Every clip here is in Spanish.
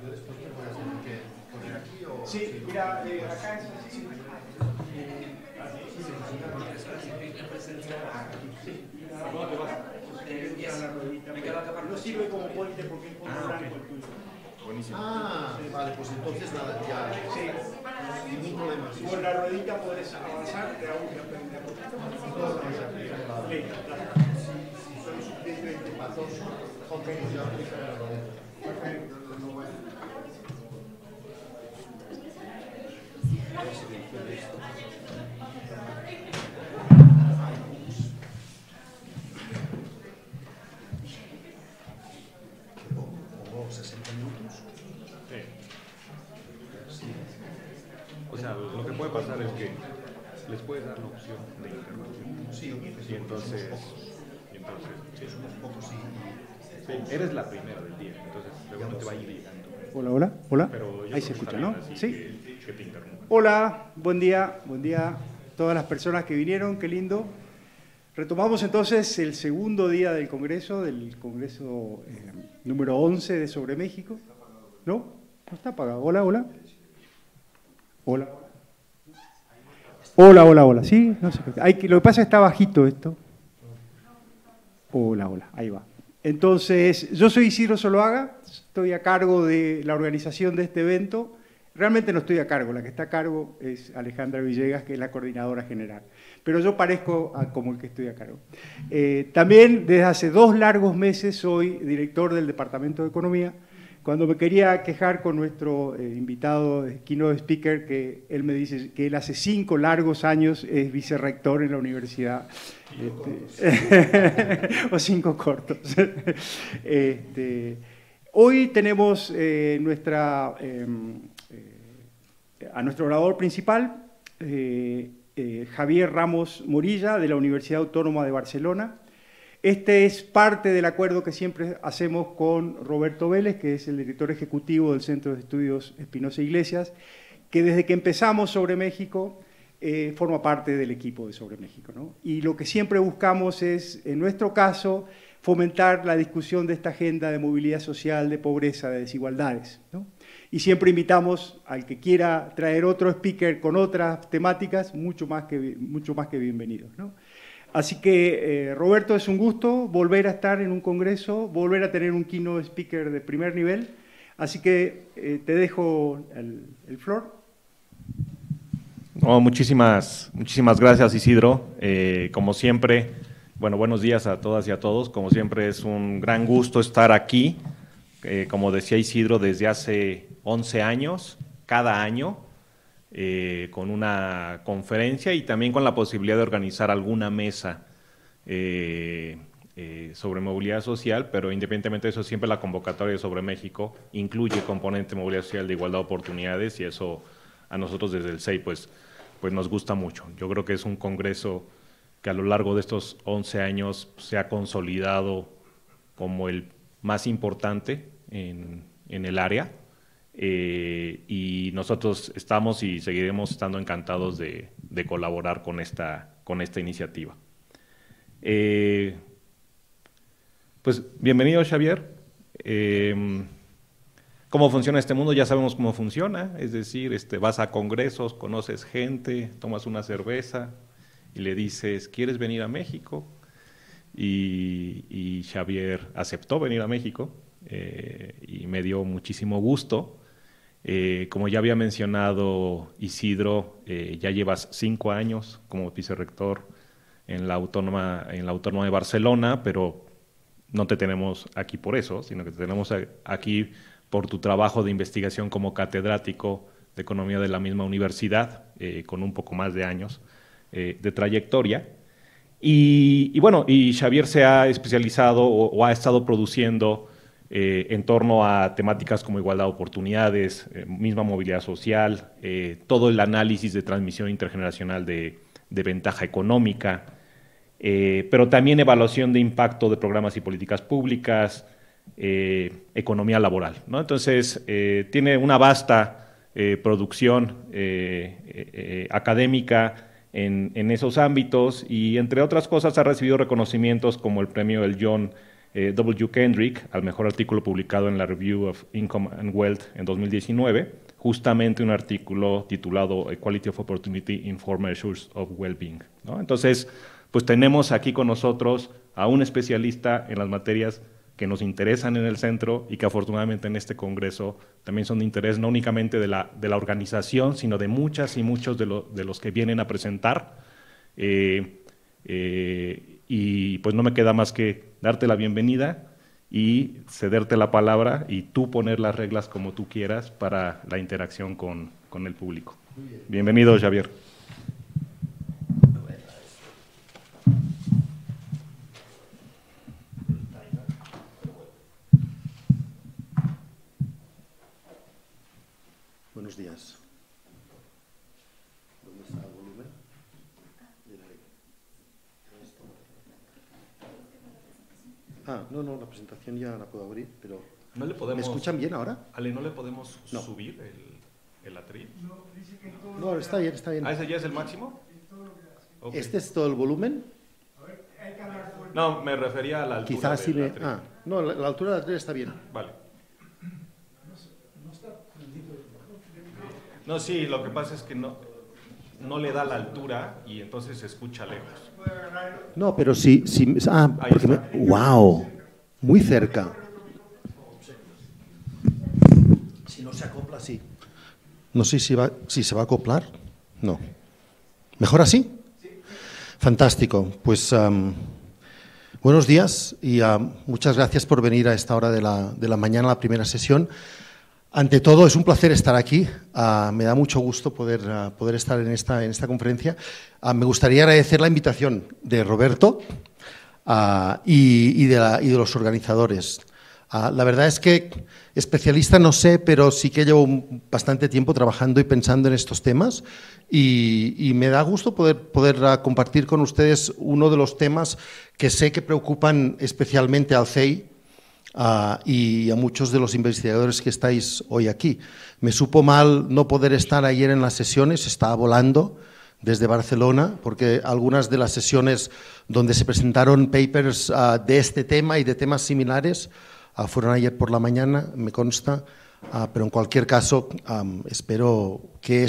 Yo después te voy a tener que poner aquí o... Sí, mira, acá es así. No sirve como puente porque es fondo blanco el tuyo. Buenísimo. Ah, vale, pues entonces nada, ya. Sí. Ningún problema. Sí, Con la ruedita puedes avanzar, te hago una pequeña claro. Listo. Si soy suficientemente patoso, ok, ya aplica la rodilla. Perfecto. No voy a seleccionar esto. ¿O 60 minutos? Sí. O sea, lo que puede pasar es que les puedes dar la opción de interrupción. Sí, Y entonces, sí. Somos pocos, sí. Sí, eres la primera del día, entonces seguramente va a ir llegando. Hola, hola, hola. Pero yo Ahí creo se que escucha, está ¿no? bien, así Sí. que te interrumpa. Hola, buen día a todas las personas que vinieron, qué lindo. Retomamos entonces el segundo día del Congreso número 11 de Sobre México. ¿No? No está apagado. Hola, hola. Hola. Hola, hola, hola. Sí, no sé. Lo que pasa es que está bajito esto. Hola, hola. Ahí va. Entonces, yo soy Isidro Zuluaga, estoy a cargo de la organización de este evento. Realmente no estoy a cargo, la que está a cargo es Alejandra Villegas, que es la coordinadora general. Pero yo parezco como el que estoy a cargo. También desde hace 2 largos meses soy director del Departamento de Economía. Cuando me quería quejar con nuestro invitado, keynote speaker, que él me dice que él hace 5 largos años es vicerrector en la universidad. O 5 cortos. Hoy tenemos a nuestro orador principal, Javier Ramos Morilla, de la Universidad Autónoma de Barcelona. Este es parte del acuerdo que siempre hacemos con Roberto Vélez, que es el director ejecutivo del Centro de Estudios Espinosa Iglesias, que desde que empezamos Sobre México forma parte del equipo de Sobre México, ¿no? Y lo que siempre buscamos es, en nuestro caso, fomentar la discusión de esta agenda de movilidad social, de pobreza, de desigualdades, ¿no? Y siempre invitamos al que quiera traer otro speaker con otras temáticas, mucho más que bienvenidos, ¿no? Así que, Roberto, es un gusto volver a estar en un congreso, volver a tener un keynote speaker de primer nivel. Así que te dejo el floor. No, muchísimas gracias, Isidro. Como siempre, bueno, buenos días a todas y a todos. Como siempre, es un gran gusto estar aquí. Como decía Isidro, desde hace 11 años, cada año, con una conferencia y también con la posibilidad de organizar alguna mesa sobre movilidad social, pero independientemente de eso, siempre la convocatoria de Sobre México incluye componente de movilidad social de igualdad de oportunidades, y eso a nosotros desde el CEI pues nos gusta mucho. Yo creo que es un congreso que a lo largo de estos 11 años se ha consolidado como el más importante en el área, y nosotros estamos y seguiremos estando encantados de colaborar con esta iniciativa. Pues bienvenido, Xavier. ¿Cómo funciona este mundo? Ya sabemos cómo funciona, es decir, vas a congresos, conoces gente, tomas una cerveza y le dices, ¿quieres venir a México? Y Xavier aceptó venir a México, y me dio muchísimo gusto. Como ya había mencionado Isidro, ya llevas 5 años como vicerrector en la Autónoma de Barcelona, pero no te tenemos aquí por eso, sino que te tenemos aquí por tu trabajo de investigación como catedrático de Economía de la misma universidad, con un poco más de años de trayectoria. Y bueno, y Xavier se ha especializado o ha estado produciendo en torno a temáticas como igualdad de oportunidades, misma movilidad social, todo el análisis de transmisión intergeneracional de ventaja económica, pero también evaluación de impacto de programas y políticas públicas, economía laboral, ¿no? Entonces, tiene una vasta producción académica en esos ámbitos, y entre otras cosas ha recibido reconocimientos como el premio El John W. Kendrick al mejor artículo publicado en la Review of Income and Wealth en 2019, justamente un artículo titulado Equality of Opportunity in Four Measures of Well-Being, ¿no? Entonces, pues tenemos aquí con nosotros a un especialista en las materias que nos interesan en el centro y que afortunadamente en este congreso también son de interés no únicamente de la organización, sino de muchas y muchos de los que vienen a presentar. Y pues no me queda más que darte la bienvenida y cederte la palabra y tú poner las reglas como tú quieras para la interacción con el público. Bienvenido, Xavier. Buenos días. ¿Dónde está el volumen? No, la presentación ya la puedo abrir, pero... ¿No le podemos, ¿me escuchan bien ahora? Ale, ¿no le podemos No. subir el atril? No, está bien, está bien. ¿Ah, ese ya es el máximo? Okay. ¿Este es todo el volumen? No, me refería a la altura Quizás sí del me... atril. no, la altura del atril está bien. Vale. No, sí, lo que pasa es que no le da la altura y entonces se escucha lejos. No, pero sí... Ahí porque está. ¡Wow! Muy cerca. Si no se acopla, sí. No sé si se va a acoplar. No. ¿Mejor así? Sí. Fantástico. Pues buenos días y muchas gracias por venir a esta hora de la mañana a la primera sesión. Ante todo, es un placer estar aquí. Me da mucho gusto poder estar en esta conferencia. Me gustaría agradecer la invitación de Roberto y de los organizadores. La verdad es que especialista no sé, pero sí que llevo bastante tiempo trabajando y pensando en estos temas y me da gusto poder compartir con ustedes uno de los temas que sé que preocupan especialmente al CEI y a muchos de los investigadores que estáis hoy aquí. Me supo mal no poder estar ayer en las sesiones, estaba volando desde Barcelona, porque algunas de las sesiones donde se presentaron papers de este tema y de temas similares fueron ayer por la mañana, me consta, pero en cualquier caso espero que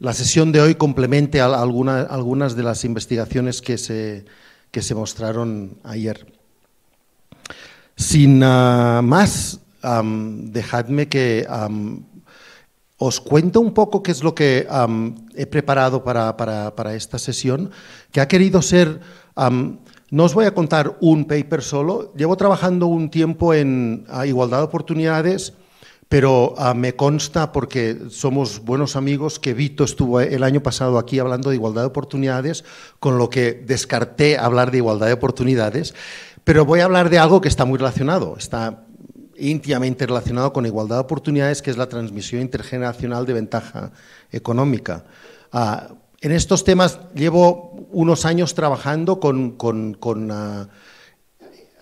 la sesión de hoy complemente algunas de las investigaciones que se mostraron ayer. Sin más, dejadme que os cuento un poco qué es lo que he preparado para esta sesión, que ha querido ser... no os voy a contar un paper solo, llevo trabajando un tiempo en igualdad de oportunidades, pero me consta, porque somos buenos amigos, que Vito estuvo el año pasado aquí hablando de igualdad de oportunidades, con lo que descarté hablar de igualdad de oportunidades, pero voy a hablar de algo que está muy relacionado, está íntimamente relacionado con igualdad de oportunidades, que es la transmisión intergeneracional de ventaja económica. En estos temas llevo unos años trabajando con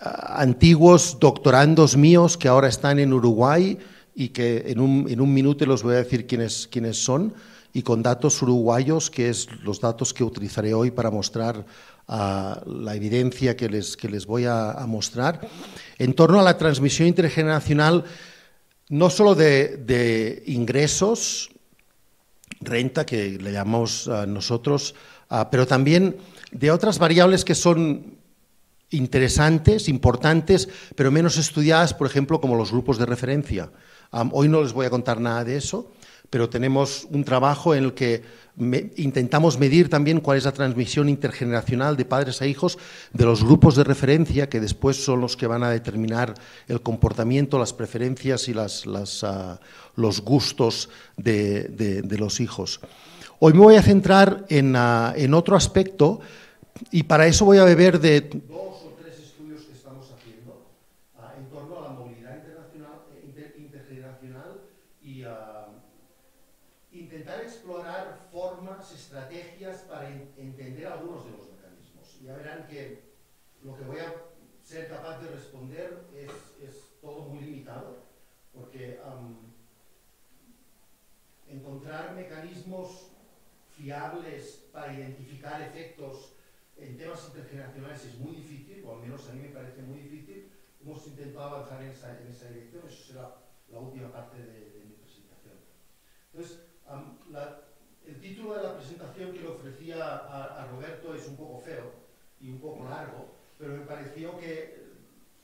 antiguos doctorandos míos que ahora están en Uruguay y que en un minuto les voy a decir quiénes son, y con datos uruguayos, que es los datos que utilizaré hoy para mostrar la evidencia que les voy a mostrar, en torno a la transmisión intergeneracional, no solo de ingresos, renta, que le llamamos nosotros, pero también de otras variables que son interesantes, importantes, pero menos estudiadas, por ejemplo, como los grupos de referencia. Hoy no les voy a contar nada de eso, pero tenemos un trabajo en el que intentamos medir también cuál es la transmisión intergeneracional de padres a hijos de los grupos de referencia, que después son los que van a determinar el comportamiento, las preferencias y los gustos de los hijos. Hoy me voy a centrar en otro aspecto, y para eso voy a beber de dos o tres estudios que estamos haciendo en torno a la movilidad intergeneracional y intentar explorar formas, estrategias para entender algunos de los mecanismos. Ya verán que lo que voy a ser capaz de responder es todo muy limitado, porque encontrar mecanismos fiables para identificar efectos en temas intergeneracionales es muy difícil, o al menos a mí me parece muy difícil. Hemos intentado avanzar en esa dirección, eso será la última parte de mi presentación. Entonces, el título de la presentación que le ofrecía a Roberto es un poco feo y un poco largo, pero me pareció que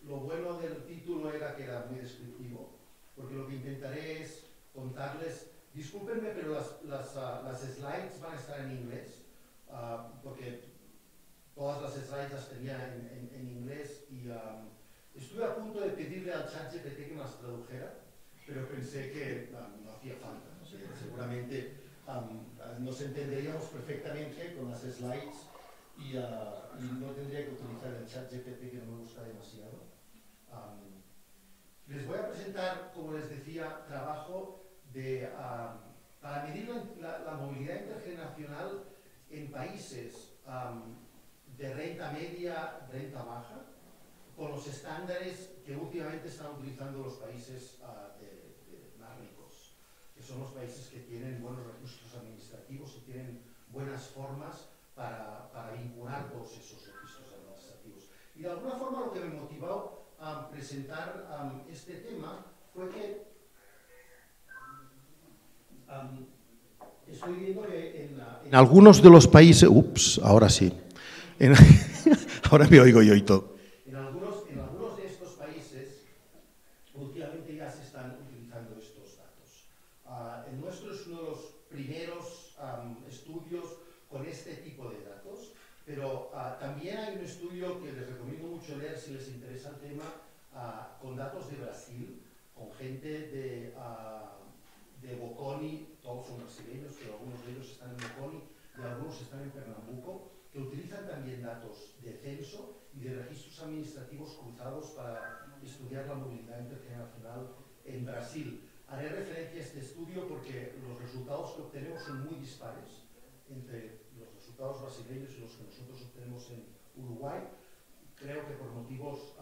lo bueno del título era que era muy descriptivo, porque lo que intentaré es contarles, discúlpenme, pero las slides van a estar en inglés, porque todas las slides las tenía en inglés y estuve a punto de pedirle al ChatGPT que me las tradujera, pero pensé que no hacía falta, ¿no? Seguramente nos entenderíamos perfectamente con las slides y no tendría que utilizar el ChatGPT, que no me gusta demasiado. Les voy a presentar, como les decía, trabajo para medir la movilidad intergeneracional en países de renta media, renta baja, con los estándares que últimamente están utilizando los países más ricos, que son los países que tienen buenos registros administrativos y tienen buenas formas para vincular todos esos registros administrativos. Y de alguna forma lo que me motivó a presentar este tema fue que estoy viendo que en algunos de los países, ahora sí, ahora me oigo yo y todo. En algunos de estos países últimamente ya se están utilizando estos datos. El nuestro es uno de los primeros estudios con este tipo de datos, pero también hay un estudio que les recomiendo mucho leer si les interesa el tema, con datos de Brasil, con gente de Bocconi, todos son brasileños, pero algunos de ellos están en Bocconi y algunos están en Pernambuco, que utilizan también datos de censo y de registros administrativos cruzados para estudiar la movilidad intergeneracional en Brasil. Haré referencia a este estudio porque los resultados que obtenemos son muy dispares entre los resultados brasileños y los que nosotros obtenemos en Uruguay. Creo que por motivos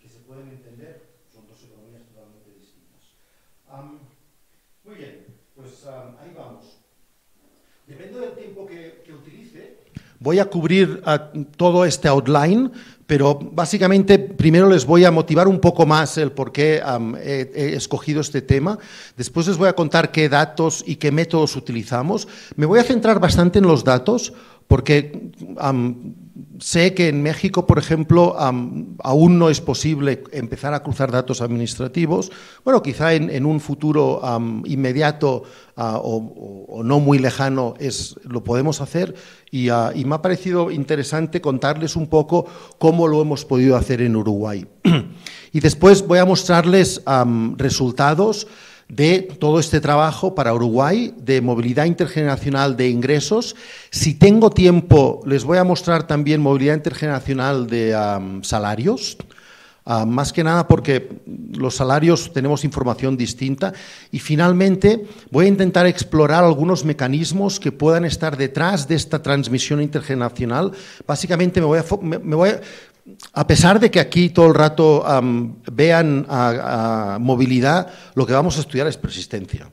que se pueden entender, son dos economías totalmente distintas. Muy bien, pues ahí vamos. Depende del tiempo que utilice, voy a cubrir todo este outline, pero básicamente primero les voy a motivar un poco más el por qué he escogido este tema. Después les voy a contar qué datos y qué métodos utilizamos. Me voy a centrar bastante en los datos porque sé que en México, por ejemplo, aún no es posible empezar a cruzar datos administrativos. Bueno, quizá en un futuro inmediato o no muy lejano lo podemos hacer y me ha parecido interesante contarles un poco cómo lo hemos podido hacer en Uruguay. Y después voy a mostrarles resultados de todo este trabajo para Uruguay, de movilidad intergeneracional de ingresos. Si tengo tiempo, les voy a mostrar también movilidad intergeneracional de salarios, más que nada porque los salarios tenemos información distinta. Y finalmente voy a intentar explorar algunos mecanismos que puedan estar detrás de esta transmisión intergeneracional. Básicamente a pesar de que aquí todo el rato vean movilidad, lo que vamos a estudiar es persistencia,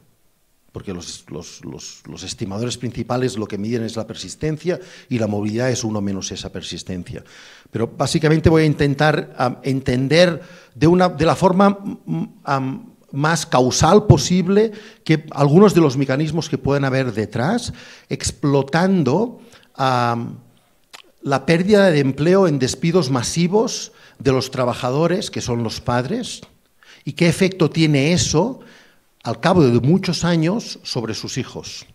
porque los estimadores principales lo que miden es la persistencia y la movilidad es uno menos esa persistencia. Pero básicamente voy a intentar entender de la forma más causal posible que algunos de los mecanismos que pueden haber detrás, explotando la pérdida de empleo en despidos masivos de los trabajadores, que son los padres, y qué efecto tiene eso al cabo de muchos años sobre sus hijos.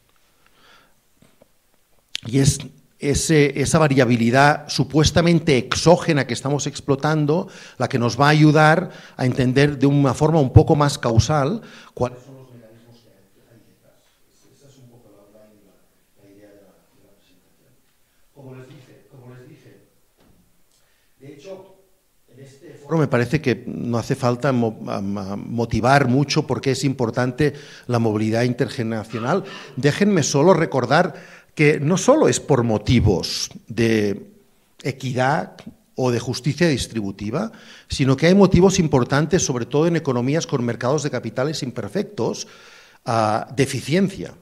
Y es esa variabilidad supuestamente exógena que estamos explotando la que nos va a ayudar a entender de una forma un poco más causal cuáles son los mecanismos que hay detrás. Esa es un poco la idea de la presentación. Como les dije, de hecho, en este foro me parece que no hace falta motivar mucho por qué es importante la movilidad intergeneracional. Déjenme solo recordar que no solo es por motivos de equidad o de justicia distributiva, sino que hay motivos importantes, sobre todo en economías con mercados de capitales imperfectos, de eficiencia.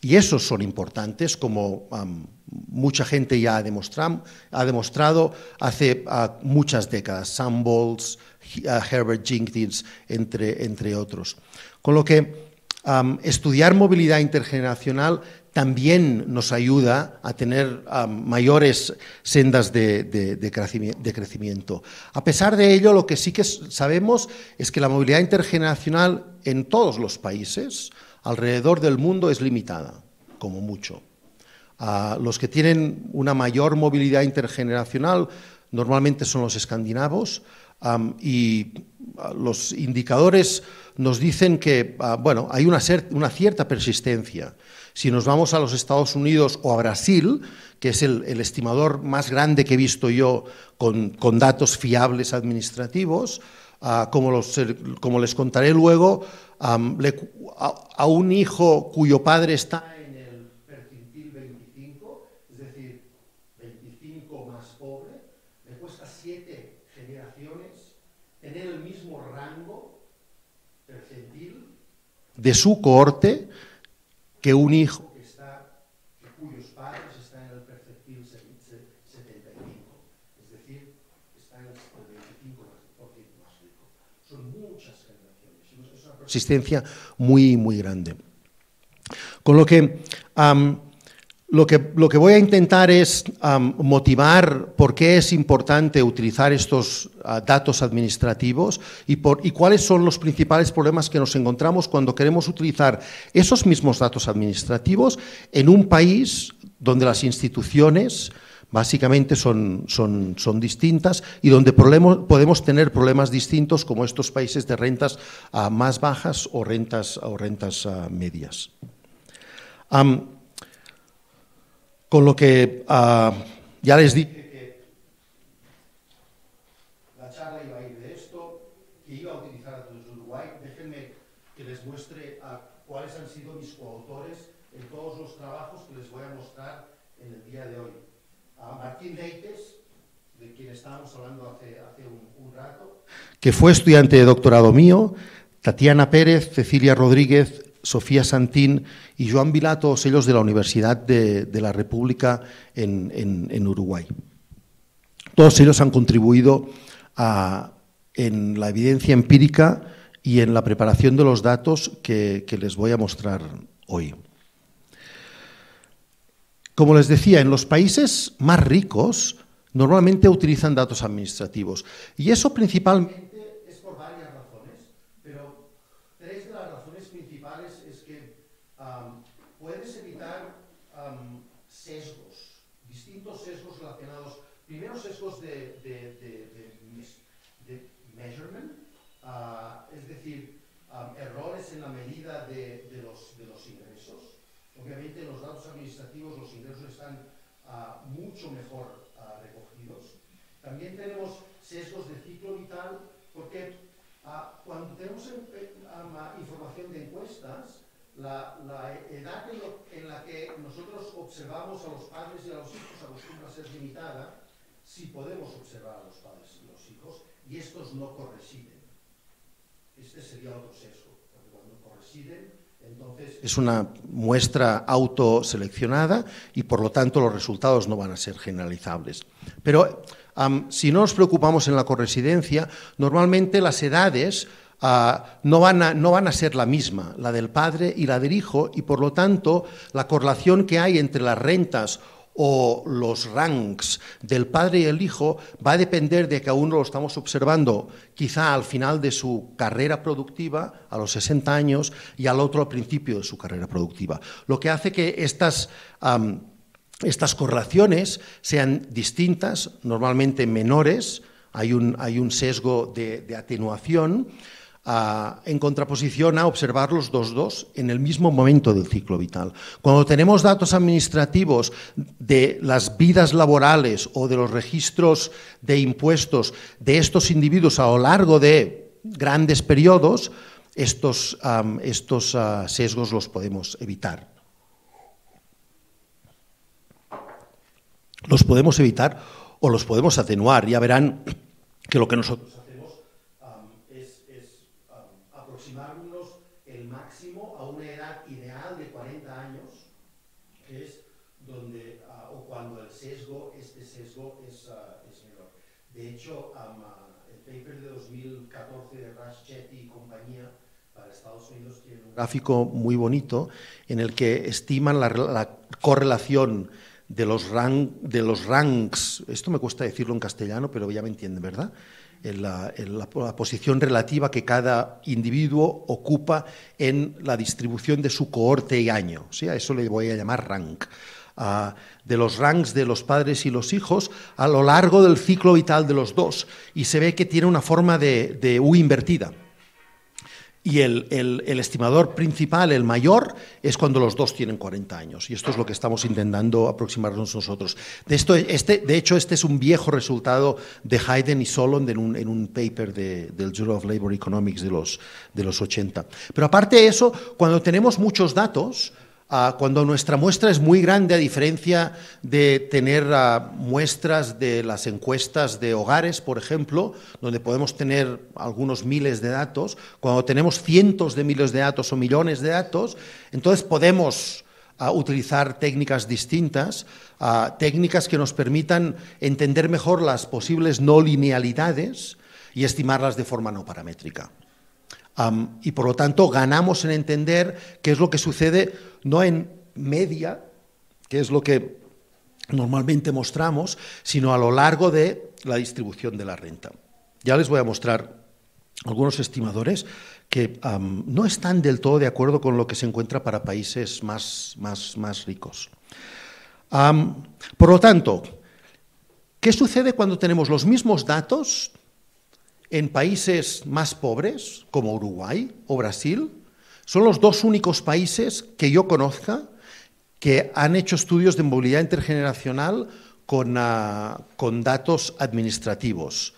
Y esos son importantes, como mucha gente ya ha demostrado hace muchas décadas, Sam Bowles, Herbert Jenkins, entre otros. Con lo que estudiar movilidad intergeneracional también nos ayuda a tener mayores sendas de crecimiento. A pesar de ello, lo que sí que sabemos es que la movilidad intergeneracional en todos los países alrededor del mundo es limitada, como mucho. Los que tienen una mayor movilidad intergeneracional normalmente son los escandinavos, y los indicadores nos dicen que bueno, hay una cierta persistencia. Si nos vamos a los Estados Unidos o a Brasil, que es el estimador más grande que he visto yo con datos fiables administrativos, como les contaré luego, a un hijo cuyo padre está en el percentil 25, es decir, 25 más pobre, le cuesta 7 generaciones tener el mismo rango percentil de su cohorte que un hijo cuyos padres están en el percentil 75, es decir, está en el 25% más rico. Son muchas generaciones, es una persistencia muy, muy grande. Con lo que voy a intentar es motivar por qué es importante utilizar estos datos administrativos y cuáles son los principales problemas que nos encontramos cuando queremos utilizar esos mismos datos administrativos en un país donde las instituciones básicamente son distintas y donde podemos tener problemas distintos como estos países de rentas más bajas o rentas medias. Con lo que ya les dije que la charla iba a ir de esto, que iba a utilizar a todos Uruguay. Déjenme que les muestre cuáles han sido mis coautores en todos los trabajos que les voy a mostrar en el día de hoy. Martín Leites, de quien estábamos hablando hace un rato, que fue estudiante de doctorado mío, Tatiana Pérez, Cecilia Rodríguez, Sofía Santín y Joan Vilá, todos ellos de la Universidad de la República en Uruguay. Todos ellos han contribuido en la evidencia empírica y en la preparación de los datos que les voy a mostrar hoy. Como les decía, en los países más ricos normalmente utilizan datos administrativos y eso principalmente es por varias razones, pero tres de las razones principales es que puedes evitar sesgos, distintos sesgos relacionados, primero sesgos de measurement, es decir, errores en la medida de los ingresos. Obviamente en los datos administrativos los ingresos están mucho mejor recogidos. También tenemos sesgos de ciclo vital porque cuando tenemos información de encuestas, la edad en la que nosotros observamos a los padres y a los hijos acostumbra a ser limitada, si podemos observar a los padres y los hijos, y estos no corresiden. Este sería otro sesgo, porque cuando corresiden, entonces es una muestra autoseleccionada y por lo tanto los resultados no van a ser generalizables. Pero si no nos preocupamos en la corresidencia, normalmente las edades no van a ser la misma, la del padre y la del hijo, y por lo tanto la correlación que hay entre las rentas o los ranks del padre y el hijo va a depender de que a uno lo estamos observando quizá al final de su carrera productiva, a los 60 años, y al otro al principio de su carrera productiva. Lo que hace que estas correlaciones sean distintas, normalmente menores, hay un sesgo de atenuación, en contraposición a observar los dos en el mismo momento del ciclo vital. Cuando tenemos datos administrativos de las vidas laborales o de los registros de impuestos de estos individuos a lo largo de grandes periodos, estos sesgos los podemos evitar. Los podemos evitar o los podemos atenuar. Ya verán que lo que nosotros hacemos aproximarnos el máximo a una edad ideal de 40 años que es donde, o cuando este sesgo es menor. De hecho, el paper de 2014 de Rush, Chetty y compañía para Estados Unidos tiene un gráfico muy bonito en el que estiman la correlación de los ranks, esto me cuesta decirlo en castellano, pero ya me entienden, ¿verdad? La posición relativa que cada individuo ocupa en la distribución de su cohorte y año. ¿Sí? A eso le voy a llamar rank. De los ranks de los padres y los hijos a lo largo del ciclo vital de los dos. Y se ve que tiene una forma de U invertida. Y el estimador principal, el mayor, es cuando los dos tienen 40 años. Y esto es lo que estamos intentando aproximarnos nosotros. De hecho, este es un viejo resultado de Hayden y Solon en un paper del Journal of Labor Economics de los 80. Pero aparte de eso, cuando tenemos muchos datos, cuando nuestra muestra es muy grande, a diferencia de tener muestras de las encuestas de hogares, por ejemplo, donde podemos tener algunos miles de datos, cuando tenemos cientos de miles de datos o millones de datos, entonces podemos utilizar técnicas distintas, técnicas que nos permitan entender mejor las posibles no linealidades y estimarlas de forma no paramétrica. Y por lo tanto ganamos en entender qué es lo que sucede no en media, que es lo que normalmente mostramos, sino a lo largo de la distribución de la renta. Ya les voy a mostrar algunos estimadores que no están del todo de acuerdo con lo que se encuentra para países más ricos. Por lo tanto, ¿qué sucede cuando tenemos los mismos datos en países más pobres, como Uruguay o Brasil? Son los dos únicos países que yo conozca que han hecho estudios de movilidad intergeneracional con datos administrativos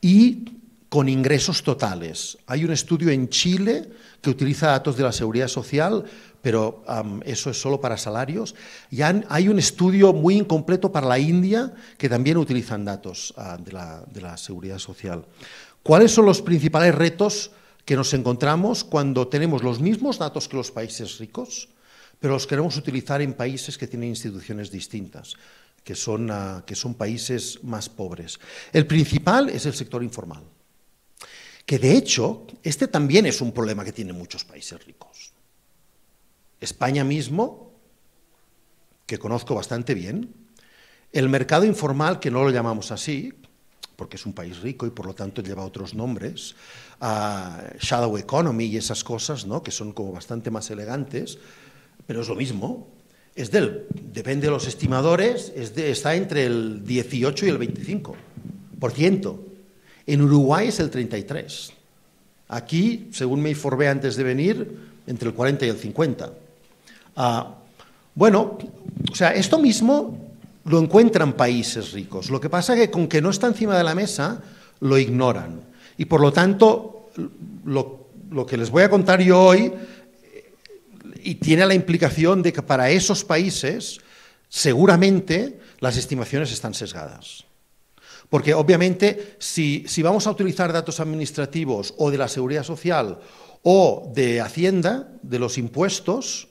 y con ingresos totales. Hay un estudio en Chile que utiliza datos de la Seguridad Social, pero eso es solo para salarios. Y hay un estudio muy incompleto para la India que también utilizan datos de la Seguridad Social. ¿Cuáles son los principales retos que nos encontramos cuando tenemos los mismos datos que los países ricos, pero los queremos utilizar en países que tienen instituciones distintas, que son países más pobres? El principal es el sector informal, que de hecho este también es un problema que tienen muchos países ricos. España mismo, que conozco bastante bien, el mercado informal, que no lo llamamos así, porque es un país rico y por lo tanto lleva otros nombres, shadow economy y esas cosas, ¿no?, que son como bastante más elegantes, pero es lo mismo. Depende de los estimadores, está entre el 18 y el 25%. En Uruguay es el 33%. Aquí, según me informé antes de venir, entre el 40 y el 50%. Bueno, o sea, esto mismo lo encuentran países ricos. Lo que pasa es que con que no está encima de la mesa, lo ignoran. Y por lo tanto, lo que les voy a contar yo hoy y tiene la implicación de que para esos países seguramente las estimaciones están sesgadas. Porque obviamente si vamos a utilizar datos administrativos o de la Seguridad Social o de Hacienda, de los impuestos,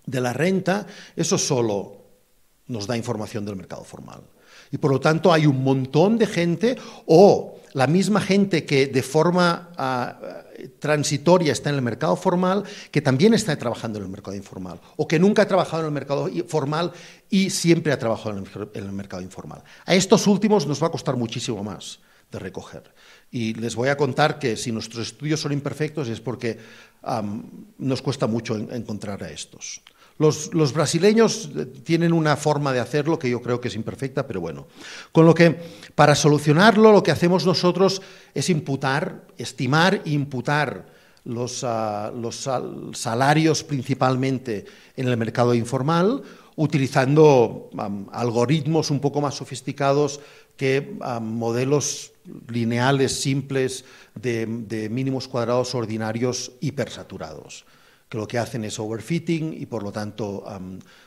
de la renta, eso solo nos da información del mercado formal. Y por lo tanto hay un montón de gente, o la misma gente que de forma transitoria está en el mercado formal, que también está trabajando en el mercado informal, o que nunca ha trabajado en el mercado formal y siempre ha trabajado en el mercado informal. A estos últimos nos va a costar muchísimo más de recoger. Y les voy a contar que si nuestros estudios son imperfectos es porque nos cuesta mucho encontrar a estos. Los brasileños tienen una forma de hacerlo que yo creo que es imperfecta, pero bueno. Con lo que, para solucionarlo, lo que hacemos nosotros es estimar e imputar los salarios principalmente en el mercado informal, utilizando algoritmos un poco más sofisticados que modelos lineales simples de mínimos cuadrados ordinarios hipersaturados, que lo que hacen es overfitting y por lo tanto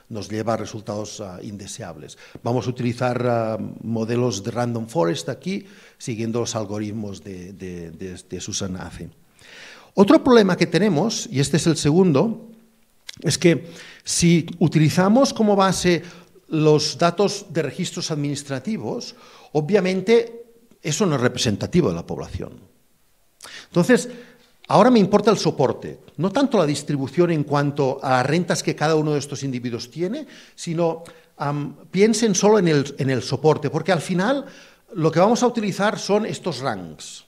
nos lleva a resultados indeseables. Vamos a utilizar modelos de random forest aquí, siguiendo los algoritmos de Susan Ace. Otro problema que tenemos, y este es el segundo, es que si utilizamos como base los datos de registros administrativos, obviamente eso no es representativo de la población. Entonces, ahora me importa el soporte, no tanto la distribución en cuanto a las rentas que cada uno de estos individuos tiene, sino piensen solo en el soporte, porque al final lo que vamos a utilizar son estos ranks.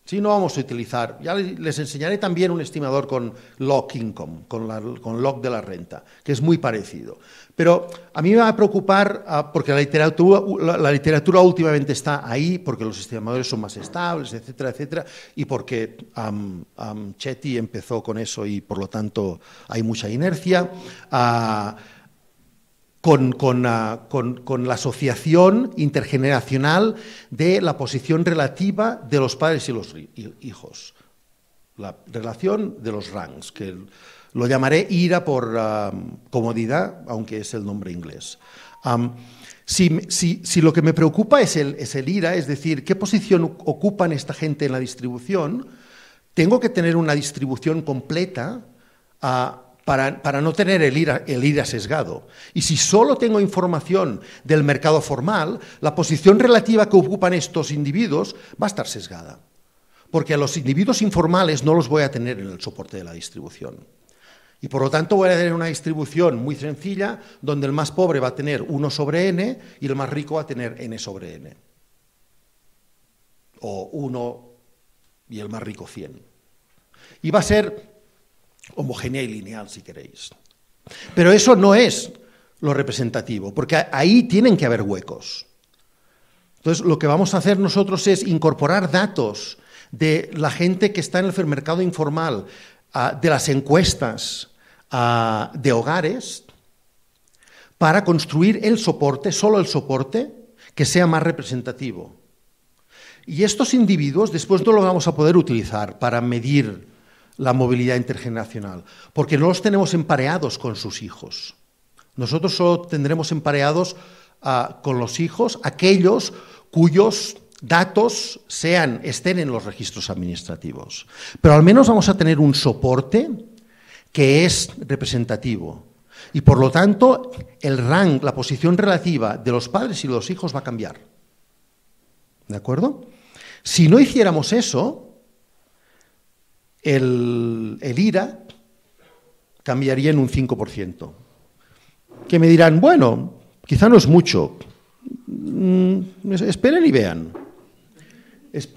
Sí, no vamos a utilizar, ya les enseñaré también un estimador con log income, con log de la renta, que es muy parecido. Pero a mí me va a preocupar, porque la literatura últimamente está ahí, porque los estimadores son más estables, etcétera, etcétera, y porque Chetty empezó con eso y por lo tanto hay mucha inercia. Con la asociación intergeneracional de la posición relativa de los padres y los hijos. La relación de los ranks, que lo llamaré IRA por comodidad, aunque es el nombre inglés. Si lo que me preocupa es el IRA, es decir, qué posición ocupan esta gente en la distribución, tengo que tener una distribución completa para no tener el IRA sesgado. Y si solo tengo información del mercado formal, la posición relativa que ocupan estos individuos va a estar sesgada. Porque a los individuos informales no los voy a tener en el soporte de la distribución. Y por lo tanto voy a tener una distribución muy sencilla, donde el más pobre va a tener 1 sobre n y el más rico va a tener n sobre n. O 1 y el más rico 100. Y va a ser homogénea y lineal, si queréis. Pero eso no es lo representativo, porque ahí tienen que haber huecos. Entonces, lo que vamos a hacer nosotros es incorporar datos de la gente que está en el mercado informal, de las encuestas de hogares, para construir el soporte, solo el soporte, que sea más representativo. Y estos individuos después no los vamos a poder utilizar para medir la movilidad intergeneracional, porque no los tenemos empareados con sus hijos. Nosotros solo tendremos empareados con los hijos aquellos cuyos datos estén en los registros administrativos. Pero al menos vamos a tener un soporte que es representativo. Y por lo tanto, el rank, la posición relativa de los padres y los hijos va a cambiar. ¿De acuerdo? Si no hiciéramos eso, el IRA cambiaría en un 5%. Que me dirán, bueno, quizá no es mucho. Esperen y vean.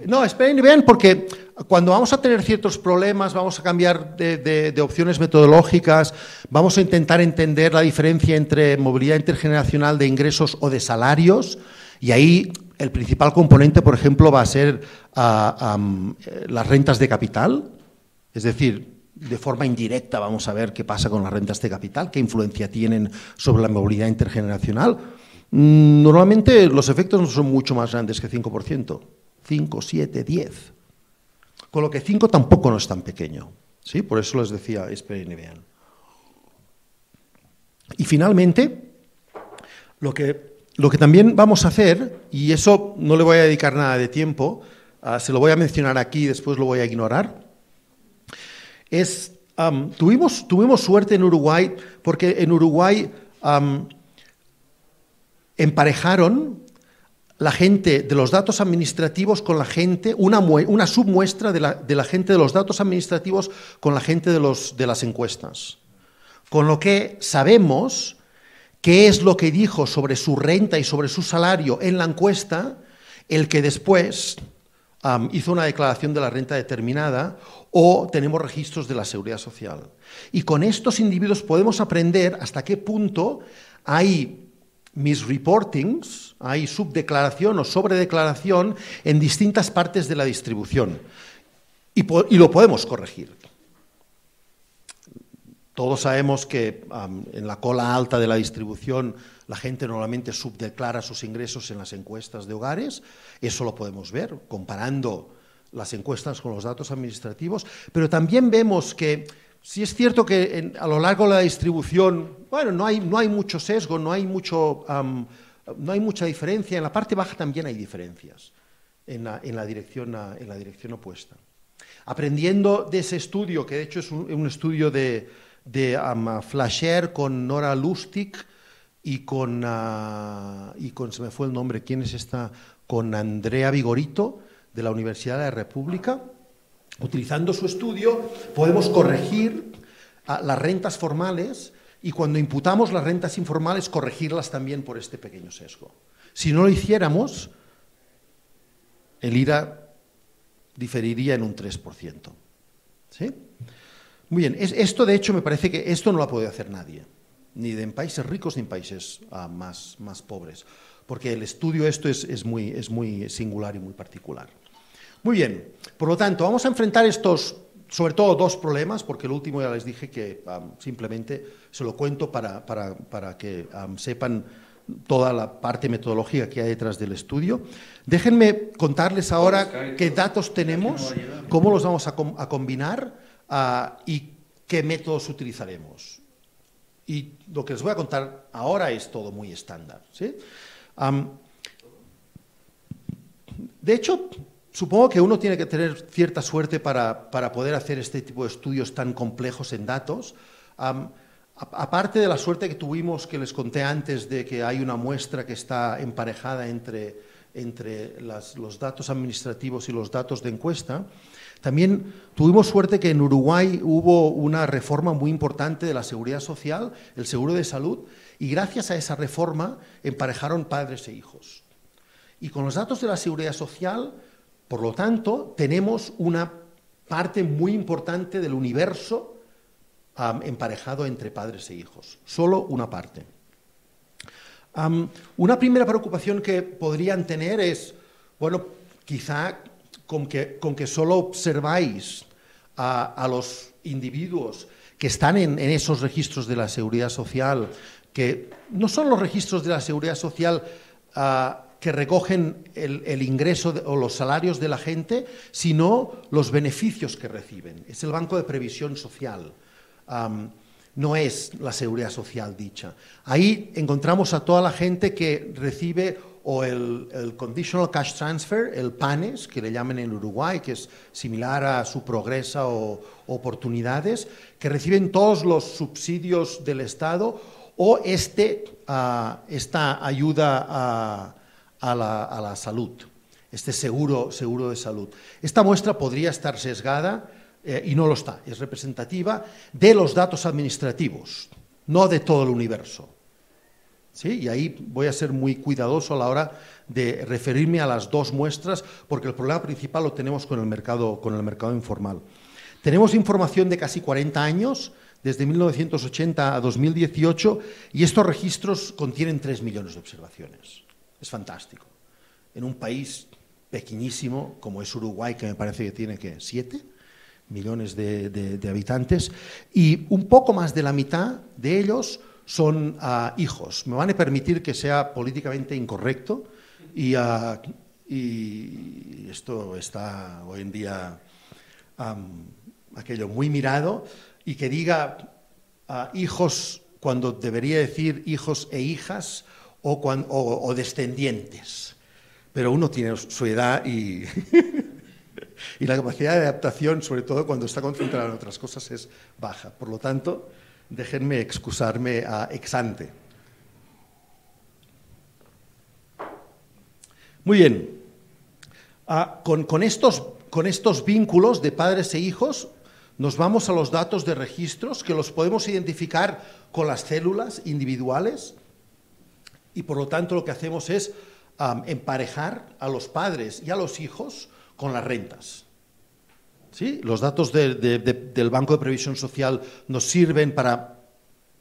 No, esperen y vean, porque cuando vamos a tener ciertos problemas, vamos a cambiar de opciones metodológicas, vamos a intentar entender la diferencia entre movilidad intergeneracional de ingresos o de salarios, y ahí el principal componente, por ejemplo, va a ser las rentas de capital. Es decir, de forma indirecta vamos a ver qué pasa con las rentas de capital, qué influencia tienen sobre la movilidad intergeneracional. Normalmente los efectos no son mucho más grandes que 5%, 5, 7, 10. Con lo que 5 tampoco no es tan pequeño. ¿Sí? Por eso les decía, esperen y vean. Y finalmente, lo que también vamos a hacer, y eso no le voy a dedicar nada de tiempo, se lo voy a mencionar aquí y después lo voy a ignorar, tuvimos suerte en Uruguay, porque en Uruguay emparejaron la gente de los datos administrativos con la gente, una submuestra de la gente de los datos administrativos con la gente de las encuestas. Con lo que sabemos qué es lo que dijo sobre su renta y sobre su salario en la encuesta el que después hizo una declaración de la renta determinada, o tenemos registros de la Seguridad Social. Y con estos individuos podemos aprender hasta qué punto hay misreportings, hay subdeclaración o sobredeclaración en distintas partes de la distribución. Y lo podemos corregir. Todos sabemos que en la cola alta de la distribución la gente normalmente subdeclara sus ingresos en las encuestas de hogares. Eso lo podemos ver comparando las encuestas con los datos administrativos, pero también vemos que sí es cierto que a lo largo de la distribución, bueno, no hay mucho sesgo, no hay mucha diferencia. En la parte baja también hay diferencias en la dirección opuesta. Aprendiendo de ese estudio, que de hecho es un estudio de de Flasher con Nora Lustig y con, se me fue el nombre, ¿quién es esta? Con Andrea Vigorito, de la Universidad de la República. Utilizando su estudio podemos corregir las rentas formales y cuando imputamos las rentas informales corregirlas también por este pequeño sesgo. Si no lo hiciéramos, el IRA diferiría en un 3%. ¿Sí? Muy bien, esto de hecho me parece que esto no lo ha podido hacer nadie, ni en países ricos ni en países más pobres, porque el estudio esto es muy singular y muy particular. Muy bien, por lo tanto, vamos a enfrentar estos, sobre todo, dos problemas, porque el último ya les dije que simplemente se lo cuento para que sepan toda la parte metodológica que hay detrás del estudio. Déjenme contarles ahora qué datos tenemos, cómo los vamos a combinar y qué métodos utilizaremos. Y lo que les voy a contar ahora es todo muy estándar, ¿sí? De hecho, supongo que uno tiene que tener cierta suerte para poder hacer este tipo de estudios tan complejos en datos. Aparte de la suerte que tuvimos, que les conté antes, de que hay una muestra que está emparejada entre los datos administrativos y los datos de encuesta, también tuvimos suerte que en Uruguay hubo una reforma muy importante de la seguridad social, el seguro de salud, y gracias a esa reforma emparejaron padres e hijos. Y con los datos de la seguridad social, por lo tanto, tenemos una parte muy importante del universo emparejado entre padres e hijos, solo una parte. Una primera preocupación que podrían tener es, bueno, quizá con que solo observáis a los individuos que están en esos registros de la seguridad social, que no son los registros de la seguridad social que recogen el ingreso o los salarios de la gente, sino los beneficios que reciben. Es el Banco de Previsión Social. No es la seguridad social dicha. Ahí encontramos a toda la gente que recibe o el Conditional Cash Transfer, el PANES, que le llaman en Uruguay, que es similar a su Progresa o Oportunidades, que reciben todos los subsidios del Estado o esta ayuda a la salud, este seguro de salud. Esta muestra podría estar sesgada y no lo está, es representativa de los datos administrativos, no de todo el universo. ¿Sí? Y ahí voy a ser muy cuidadoso a la hora de referirme a las dos muestras, porque el problema principal lo tenemos con el mercado informal. Tenemos información de casi 40 años, desde 1980 a 2018, y estos registros contienen 3 millones de observaciones. Es fantástico. En un país pequeñísimo como es Uruguay, que me parece que tiene, ¿qué?, 7 millones de habitantes, y un poco más de la mitad de ellos son hijos. Me van a permitir que sea políticamente incorrecto y esto está hoy en día aquello muy mirado, y que diga hijos cuando debería decir hijos e hijas o descendientes. Pero uno tiene su edad y la capacidad de adaptación, sobre todo cuando está concentrado en otras cosas, es baja. Por lo tanto, déjenme excusarme ex ante. Muy bien. Con estos vínculos de padres e hijos, nos vamos a los datos de registros, que los podemos identificar con las células individuales, y por lo tanto lo que hacemos es emparejar a los padres y a los hijos con las rentas. ¿Sí? Los datos del Banco de Previsión Social nos sirven para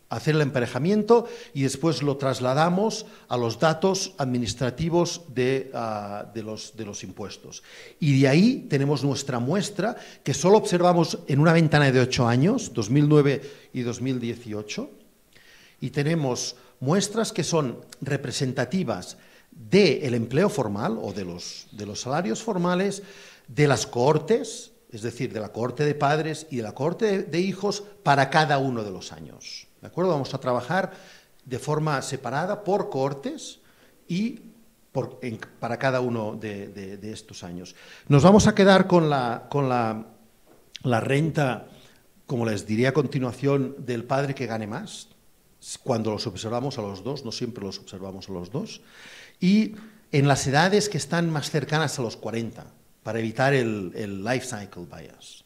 hacer el emparejamiento y después lo trasladamos a los datos administrativos de los impuestos. Y de ahí tenemos nuestra muestra, que solo observamos en una ventana de 8 años, 2009 y 2018, y tenemos muestras que son representativas del empleo formal o de los salarios formales, de las cohortes, es decir, de la cohorte de padres y de la cohorte de hijos para cada uno de los años. ¿De acuerdo? Vamos a trabajar de forma separada por cohortes y para cada uno de estos años. Nos vamos a quedar con la renta como les diré a continuación, del padre que gane más, cuando los observamos a los dos, no siempre los observamos a los dos, y en las edades que están más cercanas a los 40, para evitar el life cycle bias.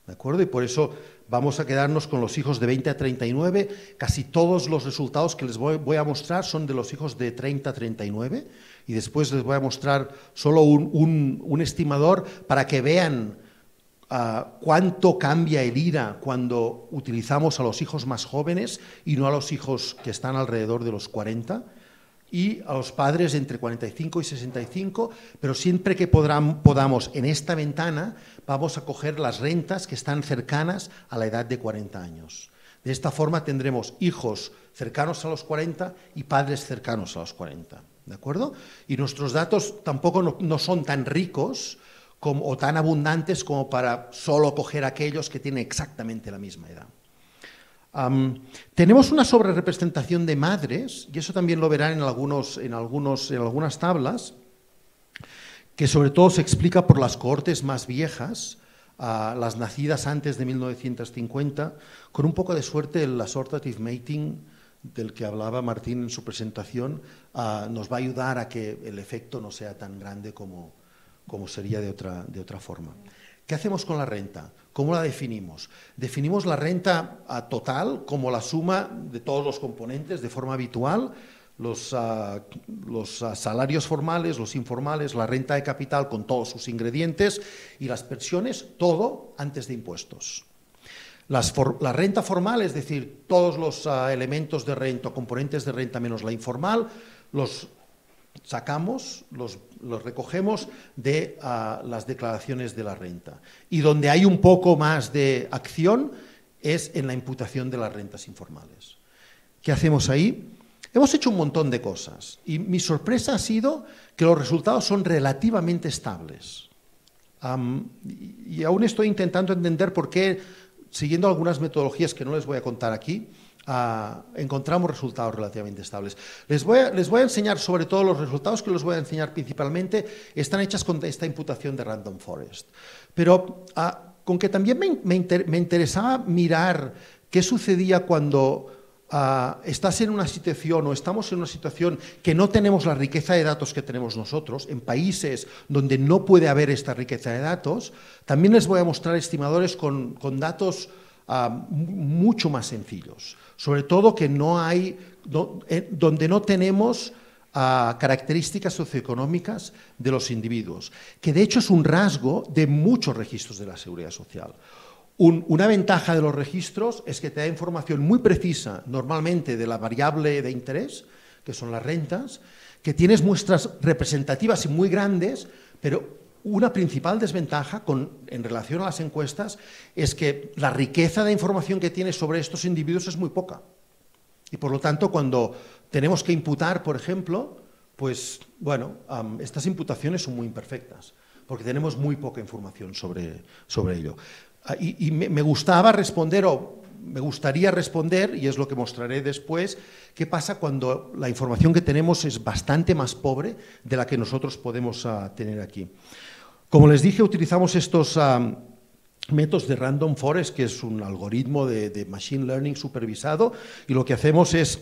¿De acuerdo? Y por eso vamos a quedarnos con los hijos de 20 a 39. Casi todos los resultados que les voy a mostrar son de los hijos de 30 a 39, y después les voy a mostrar solo un estimador para que vean cuánto cambia el IRA cuando utilizamos a los hijos más jóvenes y no a los hijos que están alrededor de los 40, y a los padres entre 45 y 65, pero siempre que podamos en esta ventana vamos a coger las rentas que están cercanas a la edad de 40 años. De esta forma tendremos hijos cercanos a los 40 y padres cercanos a los 40, ¿de acuerdo? Y nuestros datos tampoco no son tan ricos o tan abundantes como para solo coger aquellos que tienen exactamente la misma edad. Tenemos una sobrerepresentación de madres, y eso también lo verán en algunas tablas, que sobre todo se explica por las cohortes más viejas, las nacidas antes de 1950, con un poco de suerte el assortative mating del que hablaba Martín en su presentación nos va a ayudar a que el efecto no sea tan grande como sería de otra forma. ¿Qué hacemos con la renta? ¿Cómo la definimos? Definimos la renta total como la suma de todos los componentes de forma habitual, los salarios formales, los informales, la renta de capital con todos sus ingredientes y las pensiones, todo antes de impuestos. La renta formal, es decir, todos los elementos de renta, componentes de renta menos la informal, los sacamos, los recogemos de las declaraciones de la renta. Y donde hay un poco más de acción es en la imputación de las rentas informales. ¿Qué hacemos ahí? Hemos hecho un montón de cosas y mi sorpresa ha sido que los resultados son relativamente estables. Y aún estoy intentando entender por qué, siguiendo algunas metodologías que no les voy a contar aquí, encontramos resultados relativamente estables. Les voy a enseñar, sobre todo los resultados que les voy a enseñar principalmente, están hechas con esta imputación de Random Forest. Pero con que también me interesaba mirar qué sucedía cuando estás en una situación o estamos en una situación que no tenemos la riqueza de datos que tenemos nosotros, en países donde no puede haber esta riqueza de datos. También les voy a mostrar estimadores con datos mucho más sencillos, sobre todo que donde no tenemos características socioeconómicas de los individuos, que de hecho es un rasgo de muchos registros de la Seguridad Social. Una ventaja de los registros es que te da información muy precisa, normalmente de la variable de interés, que son las rentas, que tienes muestras representativas y muy grandes, pero una principal desventaja en relación a las encuestas es que la riqueza de información que tienes sobre estos individuos es muy poca. Y por lo tanto, cuando tenemos que imputar, por ejemplo, pues bueno, estas imputaciones son muy imperfectas, porque tenemos muy poca información sobre ello. Y me gustaría responder, y es lo que mostraré después, qué pasa cuando la información que tenemos es bastante más pobre de la que nosotros podemos tener aquí. Como les dije, utilizamos estos métodos de Random Forest, que es un algoritmo de Machine Learning supervisado, y lo que hacemos es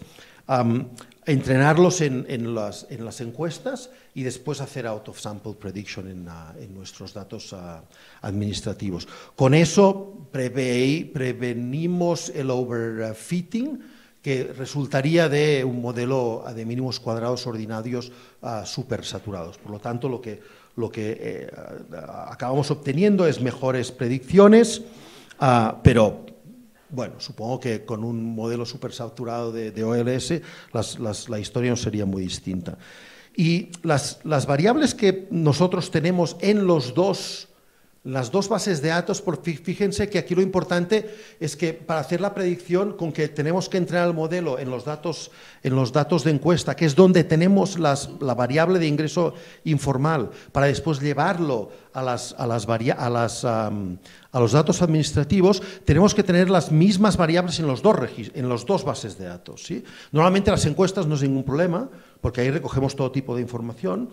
entrenarlos en las encuestas y después hacer out of sample prediction en nuestros datos administrativos. Con eso prevenimos el overfitting, que resultaría de un modelo de mínimos cuadrados ordinarios supersaturados. Por lo tanto, lo que acabamos obteniendo es mejores predicciones, pero bueno, supongo que con un modelo supersaturado de OLS la historia no sería muy distinta. Y las variables que nosotros tenemos en las dos bases de datos, fíjense que aquí lo importante es que para hacer la predicción, con que tenemos que entrenar el modelo en los datos de encuesta, que es donde tenemos la variable de ingreso informal, para después llevarlo a los datos administrativos, tenemos que tener las mismas variables en los dos bases de datos, ¿sí? Normalmente las encuestas no es ningún problema, porque ahí recogemos todo tipo de información.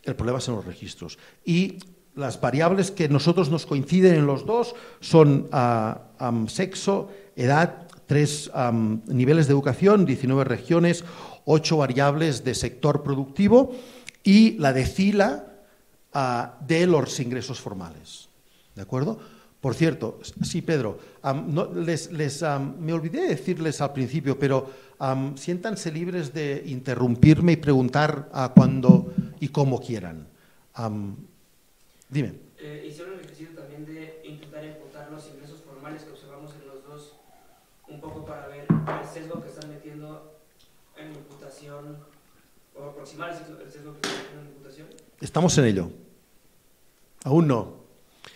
El problema son los registros. Y las variables que nosotros nos coinciden en los dos son sexo, edad, 3 niveles de educación, 19 regiones, 8 variables de sector productivo y la decila de los ingresos formales. ¿De acuerdo? Por cierto, sí, Pedro, me olvidé de decirles al principio, pero siéntanse libres de interrumpirme y preguntar cuando y cómo quieran. Dime. Hicieron el ejercicio también de intentar imputar los ingresos formales que observamos en los dos, un poco para ver el sesgo que están metiendo en imputación, o aproximar el sesgo que están metiendo en imputación. Estamos en ello. Aún no.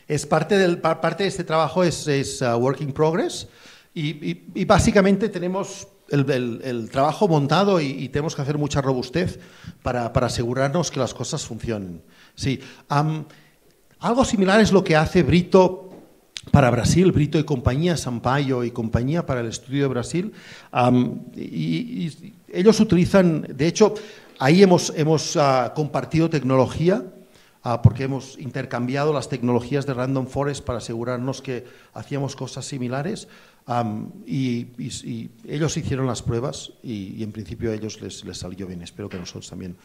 Es parte de este trabajo, es work in progress, y básicamente tenemos el trabajo montado y tenemos que hacer mucha robustez para asegurarnos que las cosas funcionen. Sí. Algo similar es lo que hace Brito para Brasil, Brito y compañía, Sampaio y compañía para el estudio de Brasil. Y ellos utilizan, de hecho, ahí hemos compartido tecnología, porque hemos intercambiado las tecnologías de Random Forest para asegurarnos que hacíamos cosas similares, y ellos hicieron las pruebas y en principio a ellos les salió bien. Espero que a nosotros también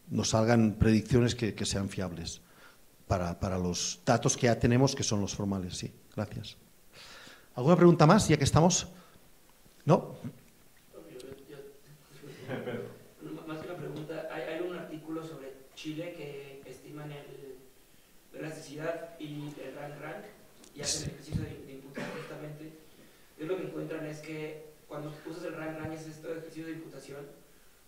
nos salgan predicciones que sean fiables para los datos que ya tenemos, que son los formales. Sí, gracias. ¿Alguna pregunta más, ya que estamos? ¿No? Más que una pregunta, hay un artículo sobre Chile que estiman la elasticidad y el rank y hacen el ejercicio de imputación justamente. Y lo que encuentran es que cuando usas el rank y haces este ejercicio de imputación,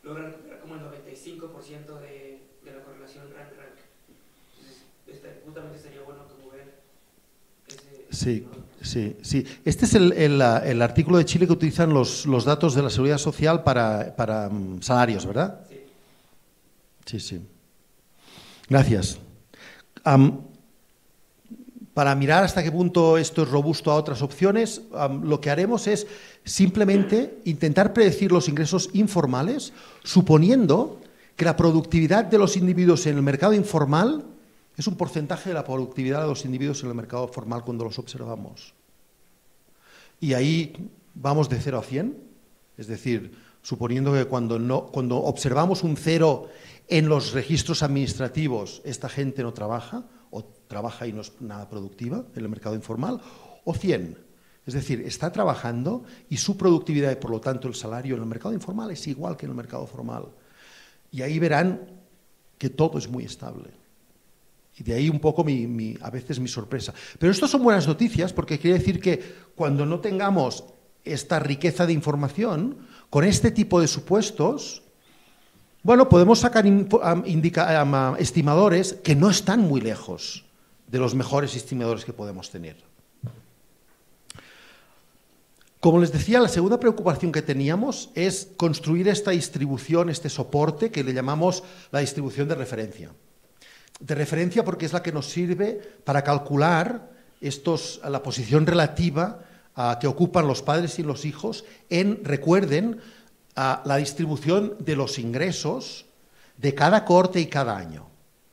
logran recuperar como el 95% de la correlación rank. Entonces, justamente sería bueno como ver ese... Sí. Este es el artículo de Chile que utilizan los datos de la Seguridad Social para salarios, ¿verdad? Sí. Gracias. Para mirar hasta qué punto esto es robusto a otras opciones, lo que haremos es simplemente intentar predecir los ingresos informales, suponiendo que la productividad de los individuos en el mercado informal es un porcentaje de la productividad de los individuos en el mercado formal cuando los observamos. Y ahí vamos de 0 a 100, es decir, suponiendo que cuando observamos un 0 en los registros administrativos, esta gente no trabaja, o trabaja y no es nada productiva en el mercado informal, o 100. Es decir, está trabajando y su productividad y por lo tanto el salario en el mercado informal es igual que en el mercado formal. Y ahí verán que todo es muy estable. Y de ahí un poco a veces mi sorpresa. Pero esto son buenas noticias porque quiere decir que cuando no tengamos esta riqueza de información, con este tipo de supuestos, bueno, podemos sacar estimadores que no están muy lejos de los mejores estimadores que podemos tener. Como les decía, la segunda preocupación que teníamos es construir esta distribución, este soporte que le llamamos la distribución de referencia. De referencia porque es la que nos sirve para calcular la posición relativa que ocupan los padres y los hijos recuerden, la distribución de los ingresos de cada cohorte y cada año.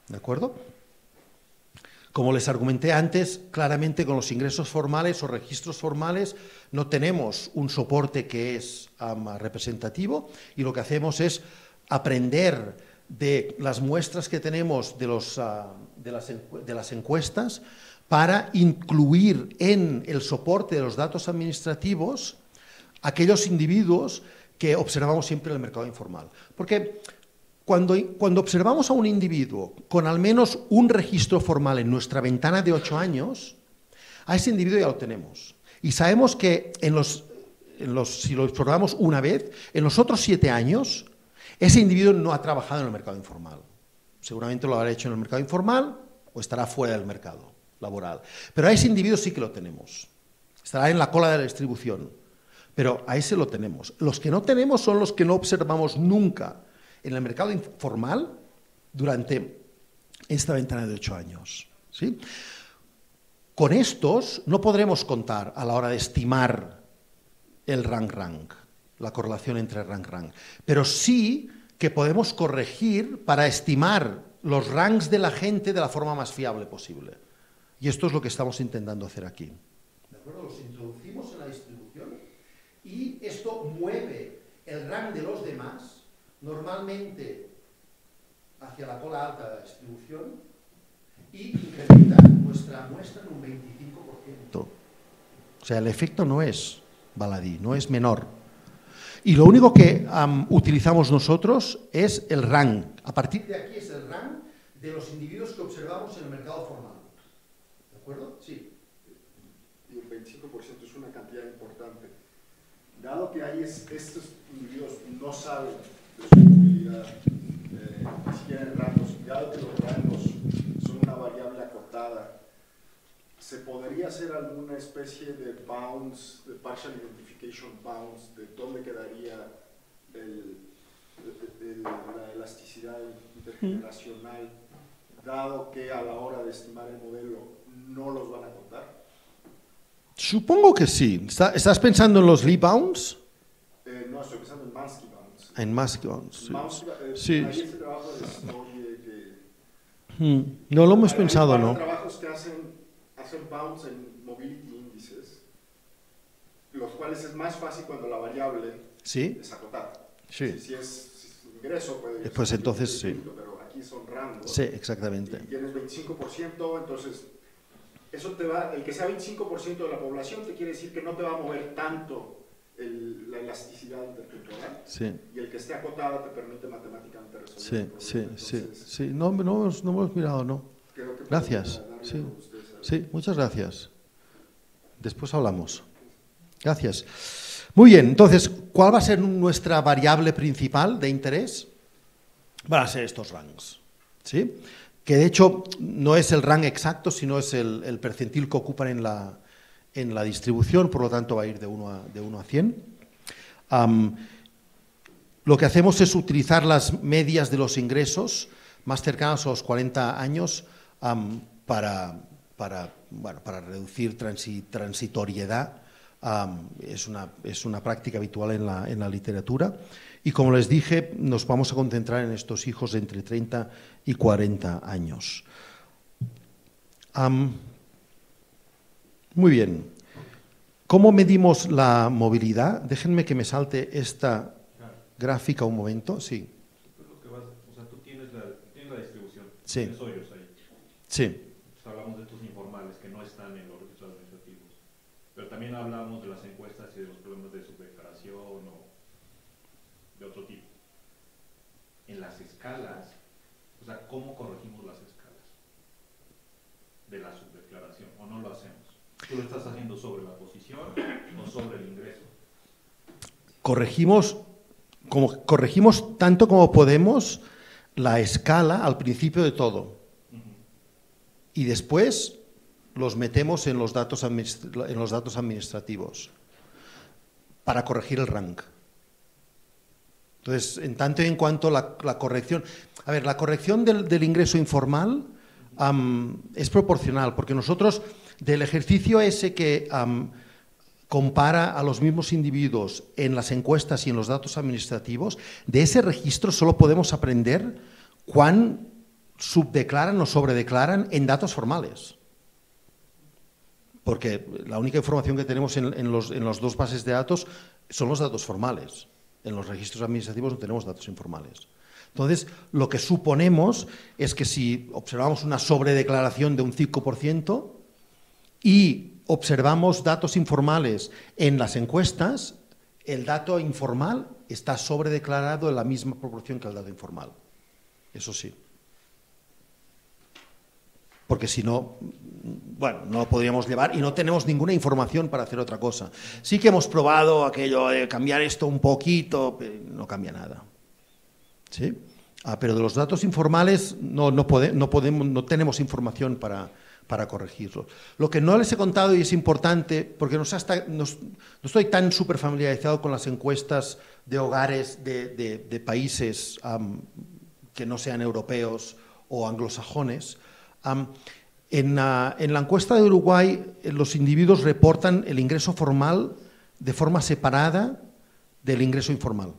¿De acuerdo? Como les argumenté antes, claramente con los ingresos formales o registros formales no tenemos un soporte que es representativo y lo que hacemos es aprender de las muestras que tenemos de las encuestas para incluir en el soporte de los datos administrativos aquellos individuos que observamos siempre en el mercado informal. Porque cuando observamos a un individuo con al menos un registro formal en nuestra ventana de 8 años, a ese individuo ya lo tenemos. Y sabemos que si lo observamos una vez, en los otros 7 años, ese individuo no ha trabajado en el mercado informal. Seguramente lo habrá hecho en el mercado informal o estará fuera del mercado laboral. Pero a ese individuo sí que lo tenemos. Estará en la cola de la distribución. Pero a ese lo tenemos. Los que no tenemos son los que no observamos nunca en el mercado informal durante esta ventana de 8 años. ¿Sí? Con estos no podremos contar a la hora de estimar el rank, la correlación entre rank. Pero sí que podemos corregir para estimar los ranks de la gente de la forma más fiable posible. Y esto es lo que estamos intentando hacer aquí. ¿De acuerdo? Los introducimos en la distribución y esto mueve el rank de los demás, normalmente hacia la cola alta de la distribución, y incrementa nuestra muestra en un 25%. O sea, el efecto no es baladí, no es menor. Y lo único que utilizamos nosotros es el rank. A partir de aquí es el rank de los individuos que observamos en el mercado formal. ¿De acuerdo? Sí. Y el 25% es una cantidad importante. Dado que hay estos individuos no saben de su movilidad, ni siquiera en rangos, y dado que los rangos son una variable acotada, ¿se podría hacer alguna especie de bounds, de partial identification bounds, de dónde quedaría la elasticidad intergeneracional, dado que a la hora de estimar el modelo no los van a contar? Supongo que sí. ¿Estás pensando en los Lee bounds? No, estoy pensando en Mansky bounds. En Mansky bounds, sí. Sí. Hay ese trabajo de Stoye que... No lo hemos pensado, ¿no? Hay trabajos que hacen bounds en mobility indices, los cuales es más fácil cuando la variable es acotada. Sí. Si es ingreso, puede pues ser entonces distinto, sí. pero aquí son rangos. Sí, exactamente. Y tienes 25%, entonces eso te va, el que sea 25% de la población te quiere decir que no te va a mover tanto la elasticidad intertemporal. Sí. Y el que esté acotada te permite matemáticamente resolver el problema. Sí. No hemos mirado, ¿no? Gracias. Sí, muchas gracias. Después hablamos. Gracias. Muy bien, entonces, ¿cuál va a ser nuestra variable principal de interés? Van a ser estos ranks, ¿sí? Que de hecho no es el rank exacto, sino es el percentil que ocupan en la distribución, por lo tanto va a ir de 1 a 100. Lo que hacemos es utilizar las medias de los ingresos más cercanos a los 40 años para reducir transitoriedad. Es una práctica habitual en la literatura. Y como les dije, nos vamos a concentrar en estos hijos de entre 30 y 40 años. Muy bien. ¿Cómo medimos la movilidad? Déjenme que me salte esta gráfica un momento. Sí. Tú tienes la distribución. Sí. Tienes hoyos ahí. Sí. Hablamos de estos informales que no están en los registros administrativos. Pero también hablamos de las encuestas y de los problemas de subdeclaración o de otro tipo. En las escalas, ¿cómo corregimos las escalas de la subdeclaración? ¿O no lo hacemos? ¿Tú lo estás haciendo sobre la posición o sobre el ingreso? Corregimos tanto como podemos la escala al principio de todo. Y después los metemos en los datos administrativos para corregir el rank. Entonces, en tanto y en cuanto la corrección... A ver, la corrección del ingreso informal es proporcional, porque nosotros, del ejercicio ese que compara a los mismos individuos en las encuestas y en los datos administrativos, de ese registro solo podemos aprender cuán subdeclaran o sobredeclaran en datos formales. Porque la única información que tenemos en los dos bases de datos son los datos formales. En los registros administrativos no tenemos datos informales. Entonces, lo que suponemos es que si observamos una sobredeclaración de un 5% y observamos datos informales en las encuestas, el dato informal está sobredeclarado en la misma proporción que el dato informal. Eso sí. Porque si no, no lo podríamos llevar y no tenemos ninguna información para hacer otra cosa. Sí que hemos probado aquello de cambiar esto un poquito, pero no cambia nada. ¿Sí? Pero de los datos informales no tenemos información para corregirlos. Lo que no les he contado y es importante, porque no estoy tan súper familiarizado con las encuestas de hogares de países que no sean europeos o anglosajones. En la encuesta de Uruguay, los individuos reportan el ingreso formal de forma separada del ingreso informal.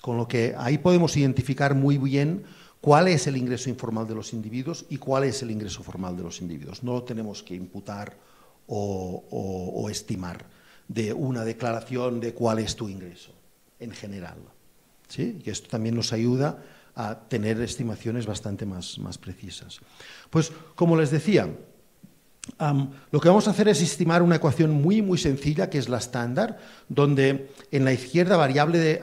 Con lo que ahí podemos identificar muy bien cuál es el ingreso informal de los individuos y cuál es el ingreso formal de los individuos. No lo tenemos que imputar o estimar de una declaración de cuál es tu ingreso en general. ¿Sí? Y esto también nos ayuda a tener estimaciones bastante más precisas. Pues, como les decía, lo que vamos a hacer es estimar una ecuación muy sencilla, que es la estándar, donde en la izquierda variable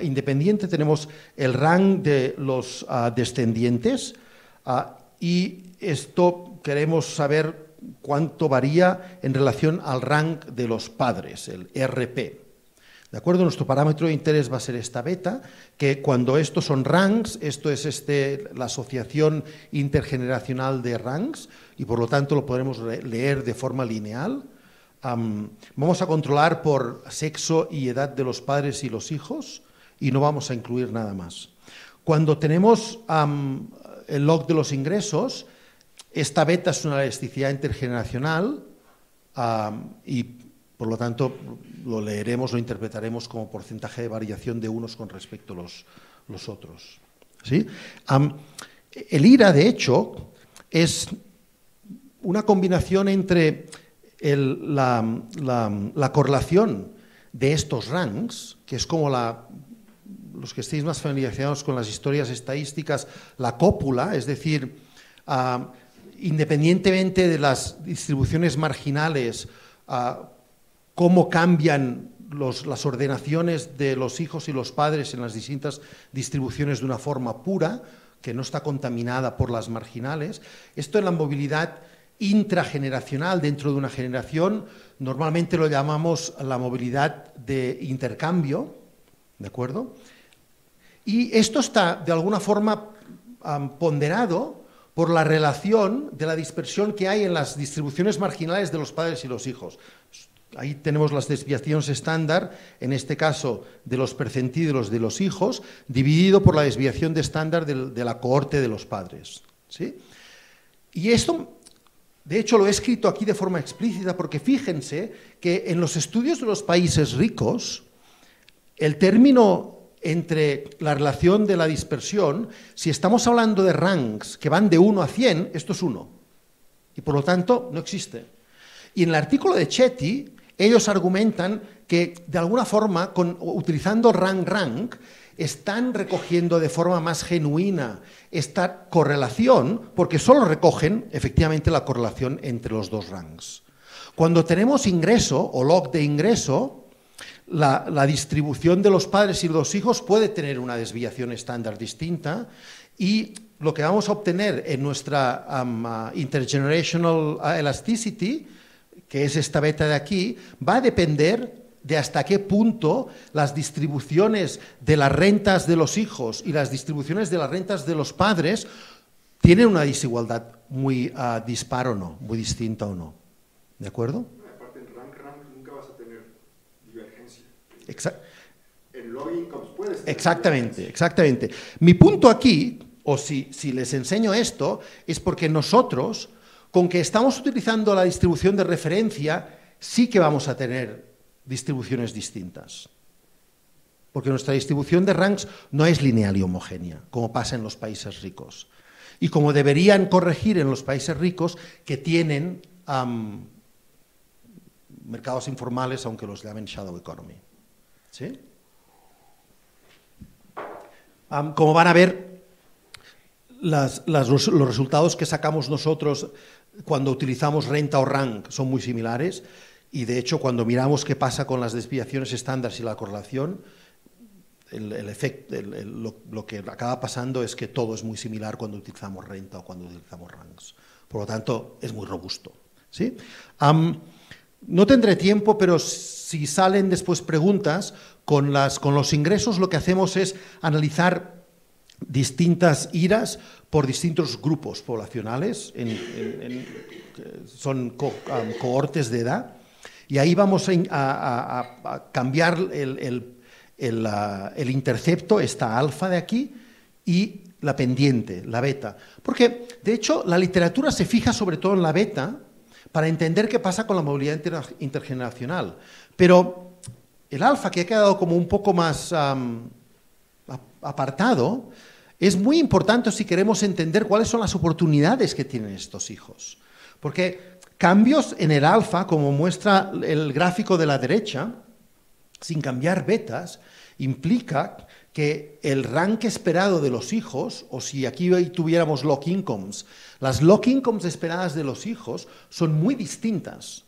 independiente tenemos el rank de los descendientes y esto queremos saber cuánto varía en relación al rank de los padres, el RP. ¿De acuerdo? Nuestro parámetro de interés va a ser esta beta, que cuando estos son ranks, esto es la asociación intergeneracional de ranks, y por lo tanto lo podremos leer de forma lineal. Vamos a controlar por sexo y edad de los padres y los hijos, y no vamos a incluir nada más. Cuando tenemos el log de los ingresos, esta beta es una elasticidad intergeneracional y por lo tanto lo leeremos, lo interpretaremos como porcentaje de variación de unos con respecto a los otros. ¿Sí? El IRA, de hecho, es una combinación entre la correlación de estos ranks, que es como los que estéis más familiarizados con las historias estadísticas, la cópula, es decir, independientemente de las distribuciones marginales, cómo cambian las ordenaciones de los hijos y los padres en las distintas distribuciones de una forma pura, que no está contaminada por las marginales. Esto en la movilidad intrageneracional dentro de una generación, normalmente lo llamamos la movilidad de intercambio, ¿de acuerdo? Y esto está de alguna forma ponderado por la relación de la dispersión que hay en las distribuciones marginales de los padres y los hijos. Ahí tenemos las desviaciones estándar, en este caso de los percentílos de los hijos, dividido por la desviación de estándar de la cohorte de los padres. ¿Sí? Y esto, de hecho, lo he escrito aquí de forma explícita porque fíjense que en los estudios de los países ricos, el término entre la relación de la dispersión, si estamos hablando de ranks que van de 1 a 100, esto es 1. Y por lo tanto, no existe. Y en el artículo de Chetty, ellos argumentan que de alguna forma, utilizando rank, están recogiendo de forma más genuina esta correlación, porque solo recogen efectivamente la correlación entre los dos ranks. Cuando tenemos ingreso o log de ingreso, la distribución de los padres y los hijos puede tener una desviación estándar distinta y lo que vamos a obtener en nuestra intergenerational elasticity, que es esta beta de aquí, va a depender de hasta qué punto las distribuciones de las rentas de los hijos y las distribuciones de las rentas de los padres tienen una desigualdad muy dispar o no, muy distinta o no. ¿De acuerdo? Aparte, en rank nunca vas a tener divergencia. En log incomes puedes tener Exactamente. Mi punto aquí, o si les enseño esto, es porque nosotros, con que estamos utilizando la distribución de referencia, sí que vamos a tener distribuciones distintas. Porque nuestra distribución de ranks no es lineal y homogénea, como pasa en los países ricos. Y como deberían corregir en los países ricos que tienen mercados informales, aunque los llamen shadow economy. ¿Sí? Como van a ver, los resultados que sacamos nosotros cuando utilizamos renta o rank son muy similares y de hecho cuando miramos qué pasa con las desviaciones estándar y la correlación, lo que acaba pasando es que todo es muy similar cuando utilizamos renta o cuando utilizamos ranks. Por lo tanto, es muy robusto. ¿Sí? No tendré tiempo, pero si salen después preguntas, con los ingresos lo que hacemos es analizar distintas IRAs por distintos grupos poblacionales, son cohortes de edad, y ahí vamos a cambiar el intercepto, esta alfa de aquí, y la pendiente, la beta. Porque, de hecho, la literatura se fija sobre todo en la beta para entender qué pasa con la movilidad intergeneracional. Pero el alfa, que ha quedado como un poco más apartado, es muy importante si queremos entender cuáles son las oportunidades que tienen estos hijos. Porque cambios en el alfa, como muestra el gráfico de la derecha, sin cambiar betas, implica que el rank esperado de los hijos, o si aquí tuviéramos lock incomes, las lock incomes esperadas de los hijos son muy distintas,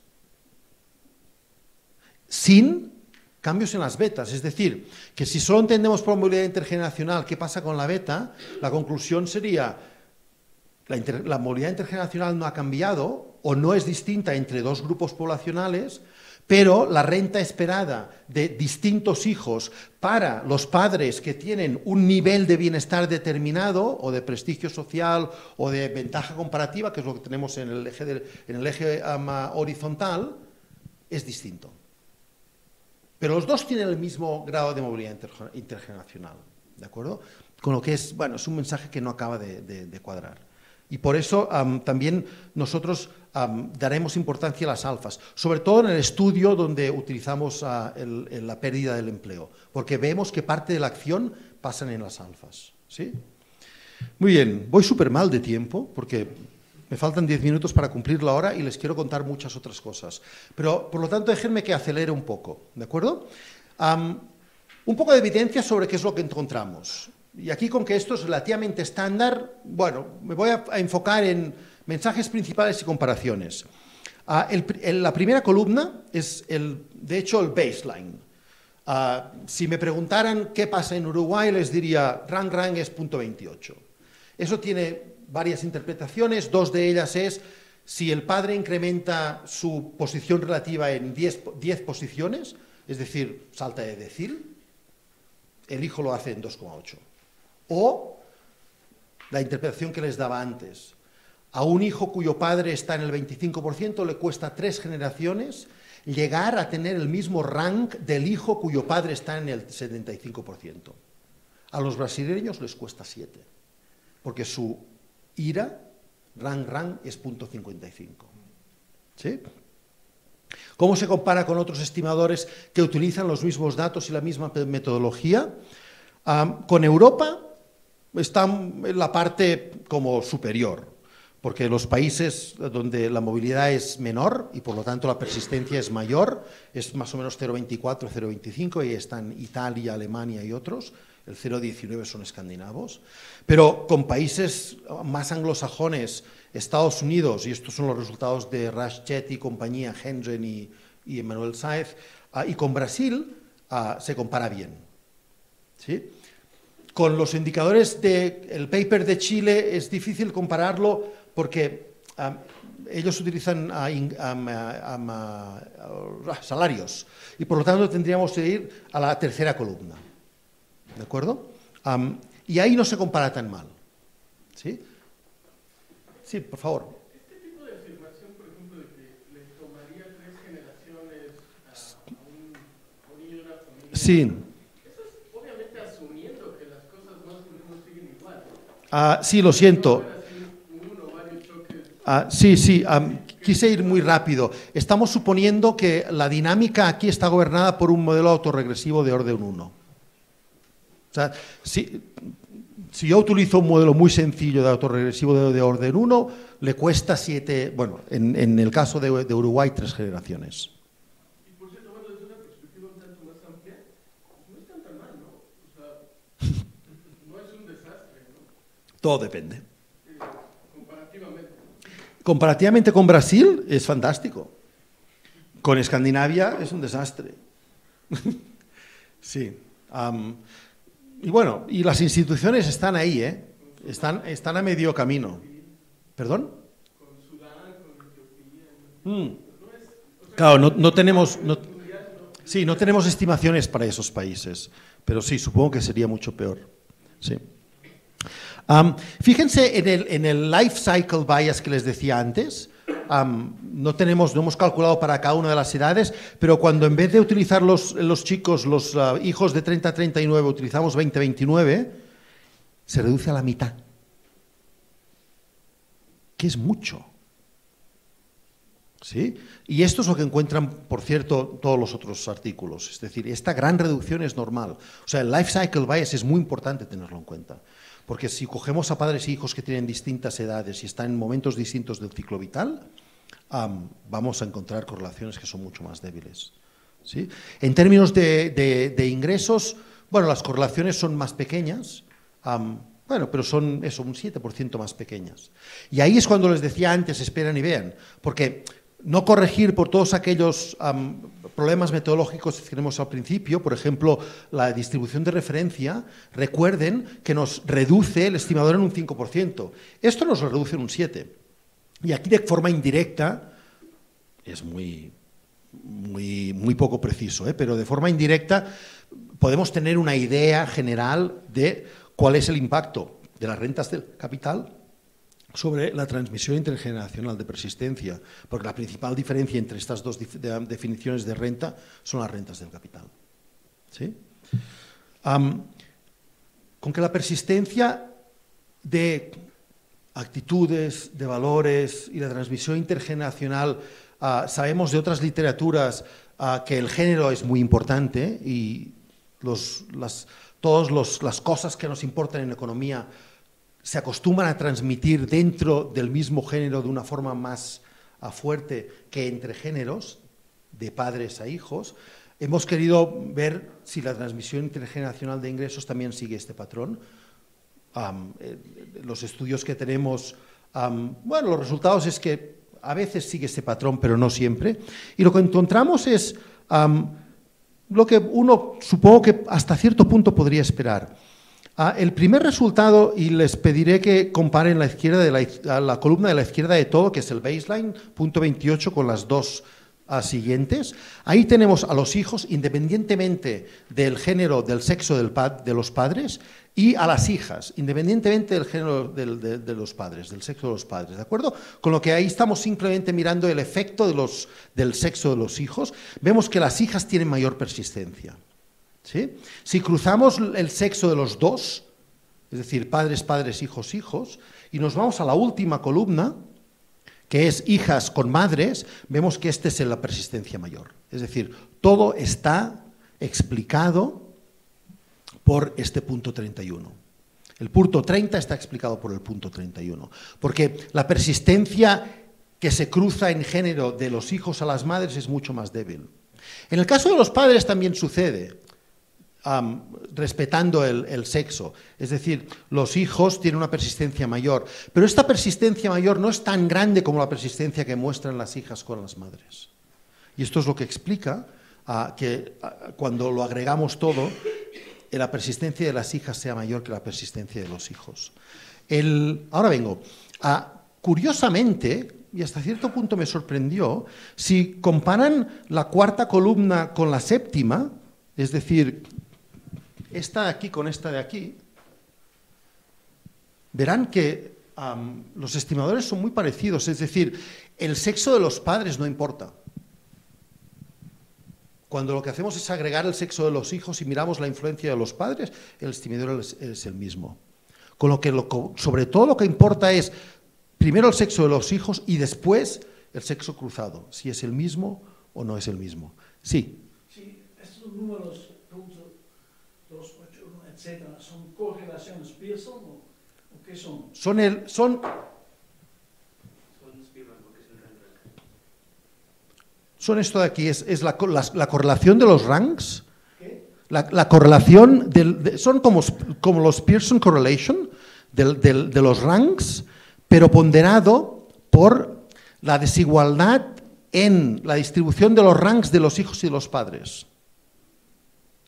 sin cambios en las betas. Es decir, que si solo entendemos por movilidad intergeneracional qué pasa con la beta, la conclusión sería la movilidad intergeneracional no ha cambiado o no es distinta entre dos grupos poblacionales, pero la renta esperada de distintos hijos para los padres que tienen un nivel de bienestar determinado o de prestigio social o de ventaja comparativa, que es lo que tenemos en el eje horizontal, es distinto. Pero los dos tienen el mismo grado de movilidad intergeneracional, ¿de acuerdo? Con lo que es, bueno, es un mensaje que no acaba de cuadrar. Y por eso también nosotros daremos importancia a las alfas, sobre todo en el estudio donde utilizamos la pérdida del empleo, porque vemos que parte de la acción pasan en las alfas, ¿sí? Muy bien, voy súper mal de tiempo, porque me faltan 10 minutos para cumplir la hora y les quiero contar muchas otras cosas. Pero, por lo tanto, déjenme que acelere un poco, ¿de acuerdo? Un poco de evidencia sobre qué es lo que encontramos. Y aquí, con que esto es relativamente estándar, bueno, me voy a enfocar en mensajes principales y comparaciones. La primera columna es, de hecho, el baseline. Si me preguntaran qué pasa en Uruguay, les diría, rank es .28. Eso tiene varias interpretaciones, dos de ellas es si el padre incrementa su posición relativa en 10 posiciones, es decir, salta de decil, el hijo lo hace en 2,8. O la interpretación que les daba antes. A un hijo cuyo padre está en el 25% le cuesta 3 generaciones llegar a tener el mismo rank del hijo cuyo padre está en el 75%. A los brasileños les cuesta 7, porque su IRA, rank es .55. ¿Sí? ¿Cómo se compara con otros estimadores que utilizan los mismos datos y la misma metodología? Con Europa está en la parte como superior, porque los países donde la movilidad es menor y por lo tanto la persistencia es mayor, es más o menos 0,24, 0,25, y están Italia, Alemania y otros, el 0,19 son escandinavos, pero con países más anglosajones, Estados Unidos, y estos son los resultados de Raschet y compañía, Hendren y Emmanuel Saez, y con Brasil se compara bien, ¿sí? Con los indicadores del paper de Chile es difícil compararlo porque ellos utilizan salarios y por lo tanto tendríamos que ir a la tercera columna, ¿de acuerdo? Y ahí no se compara tan mal, ¿sí? Sí, por favor. Este tipo de afirmación, por ejemplo, de que le tomaría 3 generaciones a un niño de una familia. Sí. Sí, lo siento. Sí, quise ir muy rápido. Estamos suponiendo que la dinámica aquí está gobernada por un modelo autorregresivo de orden 1. O sea, si yo utilizo un modelo muy sencillo de autorregresivo de orden 1, le cuesta 7, bueno, en el caso de Uruguay, 3 generaciones. Y por cierto, bueno, desde una perspectiva un tanto más amplia, no es tan mal, ¿no? O sea, no es un desastre, ¿no? Todo depende. Comparativamente. Comparativamente con Brasil es fantástico. Con Escandinavia es un desastre. Sí. Y bueno, y las instituciones están ahí, ¿eh? Están a medio camino. ¿Perdón? Con Sudán, con Etiopía. Claro, no tenemos... Sí, no tenemos estimaciones para esos países, pero sí, supongo que sería mucho peor. Sí. Fíjense en el life cycle bias que les decía antes. No hemos calculado para cada una de las edades, pero cuando en vez de utilizar los chicos, los hijos de 30 a 39, utilizamos 20 a 29, se reduce a la mitad, que es mucho. ¿Sí? Y esto es lo que encuentran, por cierto, todos los otros artículos. Es decir, esta gran reducción es normal. O sea, el life cycle bias es muy importante tenerlo en cuenta. Porque si cogemos a padres e hijos que tienen distintas edades y están en momentos distintos del ciclo vital, vamos a encontrar correlaciones que son mucho más débiles. ¿Sí? En términos de ingresos, bueno, las correlaciones son más pequeñas, bueno, pero son eso, un 7% más pequeñas. Y ahí es cuando les decía antes, esperen y vean, porque no corregir por todos aquellos problemas metodológicos que tenemos al principio, por ejemplo, la distribución de referencia, recuerden que nos reduce el estimador en un 5%. Esto nos lo reduce en un 7%. Y aquí de forma indirecta, es muy poco preciso, pero de forma indirecta podemos tener una idea general de cuál es el impacto de las rentas del capital sobre la transmisión intergeneracional de persistencia, porque la principal diferencia entre estas dos definiciones de renta son las rentas del capital. ¿Sí? Con que la persistencia de actitudes, de valores y la transmisión intergeneracional, sabemos de otras literaturas que el género es muy importante y todas las cosas que nos importan en economía se acostumbran a transmitir dentro del mismo género de una forma más fuerte que entre géneros, de padres a hijos. Hemos querido ver si la transmisión intergeneracional de ingresos también sigue este patrón. Los estudios que tenemos, bueno, los resultados es que a veces sigue este patrón, pero no siempre. Y lo que encontramos es lo que uno, supongo que hasta cierto punto podría esperar. El primer resultado, y les pediré que comparen la columna de la izquierda de todo, que es el baseline, punto 28, con las dos siguientes. Ahí tenemos a los hijos, independientemente del género, del sexo de los padres, y a las hijas, independientemente del género de los padres, del sexo de los padres, ¿de acuerdo? Con lo que ahí estamos simplemente mirando el efecto del sexo de los hijos. Vemos que las hijas tienen mayor persistencia. ¿Sí? Si cruzamos el sexo de los dos, es decir, padres, padres, hijos, hijos, y nos vamos a la última columna, que es hijas con madres, vemos que este es la persistencia mayor. Es decir, todo está explicado por este punto 31. El punto 30 está explicado por el punto 31, porque la persistencia que se cruza en género de los hijos a las madres es mucho más débil. En el caso de los padres también sucede, respetando el sexo, es decir, los hijos tienen una persistencia mayor, pero esta persistencia mayor no es tan grande como la persistencia que muestran las hijas con las madres. Y esto es lo que explica que cuando lo agregamos todo, la persistencia de las hijas sea mayor que la persistencia de los hijos. Ahora vengo. Curiosamente, y hasta cierto punto me sorprendió, si comparan la cuarta columna con la séptima, es decir, esta de aquí con esta de aquí, verán que los estimadores son muy parecidos, es decir, el sexo de los padres no importa. Cuando lo que hacemos es agregar el sexo de los hijos y miramos la influencia de los padres, el estimador es el mismo. Con lo que sobre todo lo que importa es primero el sexo de los hijos y después el sexo cruzado, si es el mismo o no es el mismo. Sí. Sí, estos números, punto 2, 8, 1, etcétera, ¿son correlaciones Pearson o qué son? Son esto de aquí, es la correlación de los ranks. ¿Qué? La correlación, son como los Pearson correlation de los ranks, pero ponderado por la desigualdad en la distribución de los ranks de los hijos y de los padres.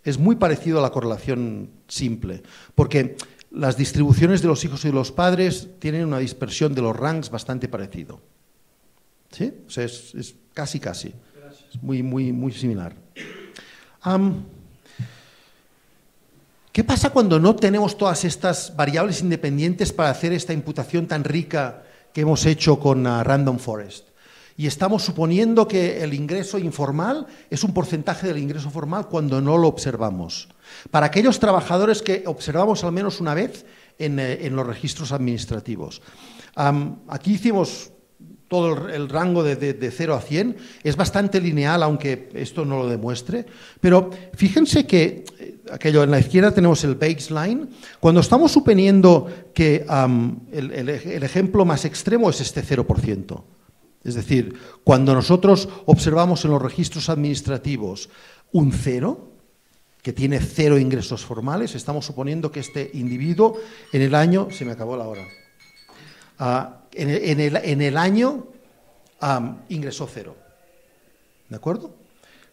Es muy parecido a la correlación simple, porque las distribuciones de los hijos y de los padres tienen una dispersión de los ranks bastante parecido. ¿Sí? O sea, es casi. Gracias. Es muy similar. ¿Qué pasa cuando no tenemos todas estas variables independientes para hacer esta imputación tan rica que hemos hecho con Random Forest? Y estamos suponiendo que el ingreso informal es un porcentaje del ingreso formal cuando no lo observamos. Para aquellos trabajadores que observamos al menos una vez en los registros administrativos. Aquí hicimos todo el rango de 0 a 100, es bastante lineal, aunque esto no lo demuestre, pero fíjense que aquello en la izquierda tenemos el baseline. Cuando estamos suponiendo que el ejemplo más extremo es este 0%, es decir, cuando nosotros observamos en los registros administrativos un 0, que tiene 0 ingresos formales, estamos suponiendo que este individuo en el año, se me acabó la hora, en el año ingresó 0. ¿De acuerdo?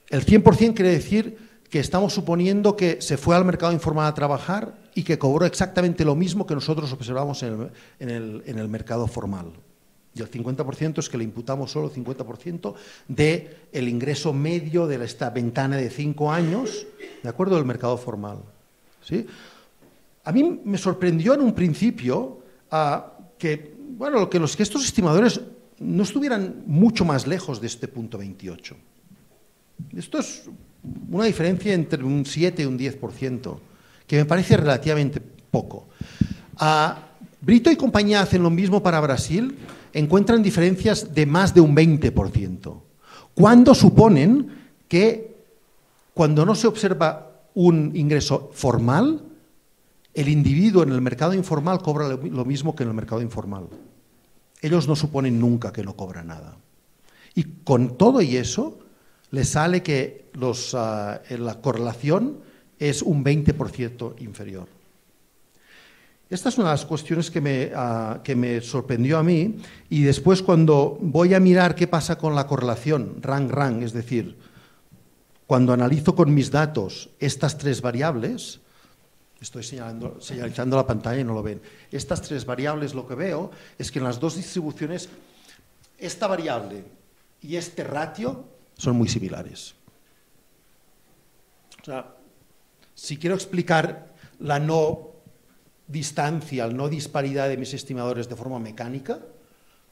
El 100% quiere decir que estamos suponiendo que se fue al mercado informal a trabajar y que cobró exactamente lo mismo que nosotros observamos en el mercado formal. Y el 50% es que le imputamos solo el 50% del ingreso medio de esta ventana de 5 años, ¿de acuerdo?, del mercado formal. ¿Sí? A mí me sorprendió en un principio que estos estimadores no estuvieran mucho más lejos de este punto 28. Esto es una diferencia entre un 7 y un 10%, que me parece relativamente poco. Brito y compañía hacen lo mismo para Brasil, encuentran diferencias de más de un 20%, cuando suponen que cuando no se observa un ingreso formal, el individuo en el mercado informal cobra lo mismo que en el mercado informal. Ellos no suponen nunca que no cobra nada. Y con todo y eso, les sale que la correlación es un 20% inferior. Esta es una de las cuestiones que me sorprendió a mí, y después cuando voy a mirar qué pasa con la correlación rang-rang, es decir, cuando analizo con mis datos estas 3 variables, estoy señalizando la pantalla y no lo ven, estas 3 variables, lo que veo es que en las 2 distribuciones esta variable y este ratio son muy similares. O sea, si quiero explicar la no distancia, la no disparidad de mis estimadores de forma mecánica,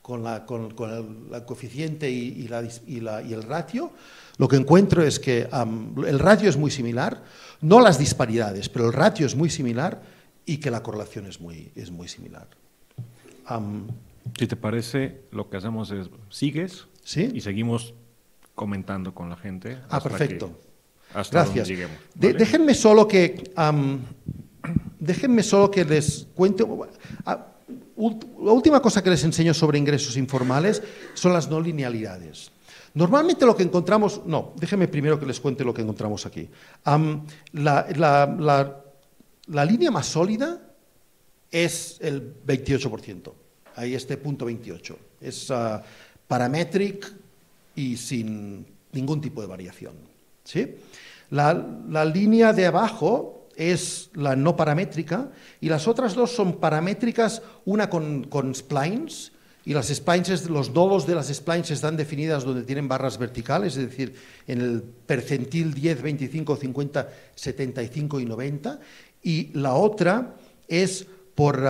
con el coeficiente y el ratio, lo que encuentro es que el ratio es muy similar, no las disparidades, pero el ratio es muy similar y que la correlación es muy similar. Si te parece, lo que hacemos es, sigues, ¿sí?, y seguimos comentando con la gente. Perfecto. Hasta Gracias. donde lleguemos, ¿vale? Déjenme solo que les cuente. La última cosa que les enseño sobre ingresos informales son las no linealidades. Normalmente lo que encontramos... No, déjenme primero que les cuente lo que encontramos aquí. La línea más sólida es el 28%. Ahí este punto 28. Es parametric y sin ningún tipo de variación. ¿Sí? La línea de abajo es la no paramétrica y las otras 2 son paramétricas, una con splines, y las splines, los nodos de las splines están definidas donde tienen barras verticales, es decir, en el percentil 10, 25, 50, 75 y 90, y la otra es por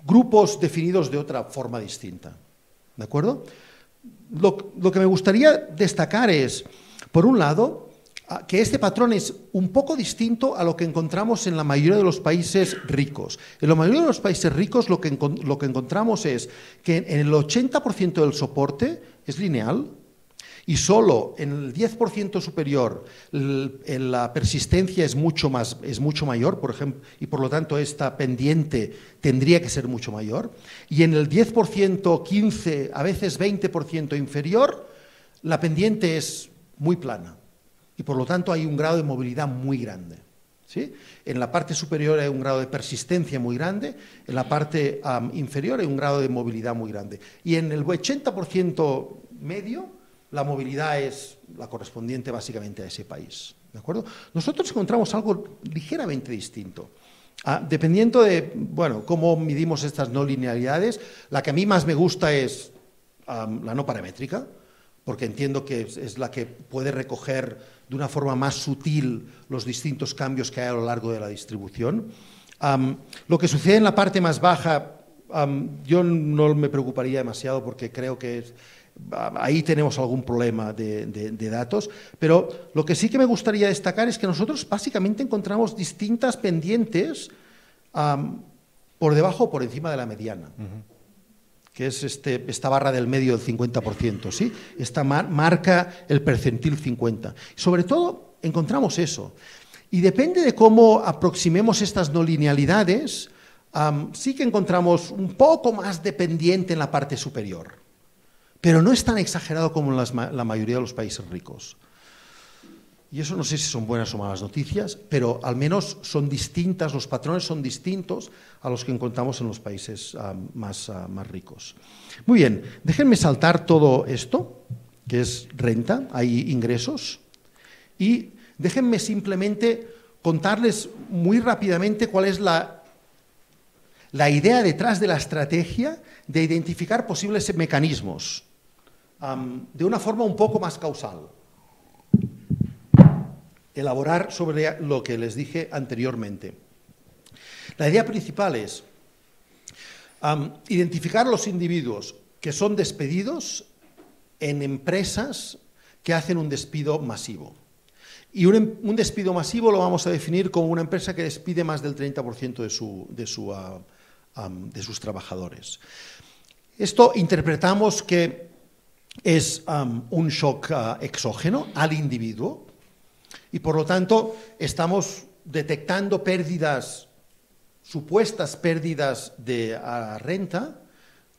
grupos definidos de otra forma distinta. ¿De acuerdo? Lo que me gustaría destacar es, por un lado, que este patrón es un poco distinto a lo que encontramos en la mayoría de los países ricos. En la mayoría de los países ricos lo que encontramos es que en el 80% del soporte es lineal y solo en el 10% superior la persistencia es mucho mayor, por ejemplo, y por lo tanto esta pendiente tendría que ser mucho mayor. Y en el 10%, 15, a veces 20% inferior, la pendiente es muy plana. Y por lo tanto hay un grado de movilidad muy grande. ¿Sí? En la parte superior hay un grado de persistencia muy grande, en la parte inferior hay un grado de movilidad muy grande. Y en el 80% medio, la movilidad es la correspondiente básicamente a ese país. ¿De acuerdo? Nosotros encontramos algo ligeramente distinto. Dependiendo de, cómo midimos estas no linealidades, la que a mí más me gusta es la no paramétrica, porque entiendo que es la que puede recoger de una forma más sutil los distintos cambios que hay a lo largo de la distribución. Lo que sucede en la parte más baja, yo no me preocuparía demasiado porque creo que ahí tenemos algún problema de datos, pero lo que sí que me gustaría destacar es que nosotros básicamente encontramos distintas pendientes por debajo o por encima de la mediana. que es esta barra del medio del 50%, ¿sí? Esta marca el percentil 50. Sobre todo encontramos eso. Y depende de cómo aproximemos estas no linealidades, sí que encontramos un poco más dependiente en la parte superior, pero no es tan exagerado como en la mayoría de los países ricos. Y eso no sé si son buenas o malas noticias, pero al menos son distintas, los patrones son distintos a los que encontramos en los países más ricos. Muy bien, déjenme saltar todo esto, que es renta, hay ingresos, y déjenme simplemente contarles muy rápidamente cuál es la idea detrás de la estrategia de identificar posibles mecanismos de una forma un poco más causal. Elaborar sobre lo que les dije anteriormente. La idea principal es identificar los individuos que son despedidos en empresas que hacen un despido masivo. Y un despido masivo lo vamos a definir como una empresa que despide más del 30% de sus trabajadores. Esto interpretamos que es un shock exógeno al individuo, y por lo tanto estamos detectando pérdidas, supuestas pérdidas de renta,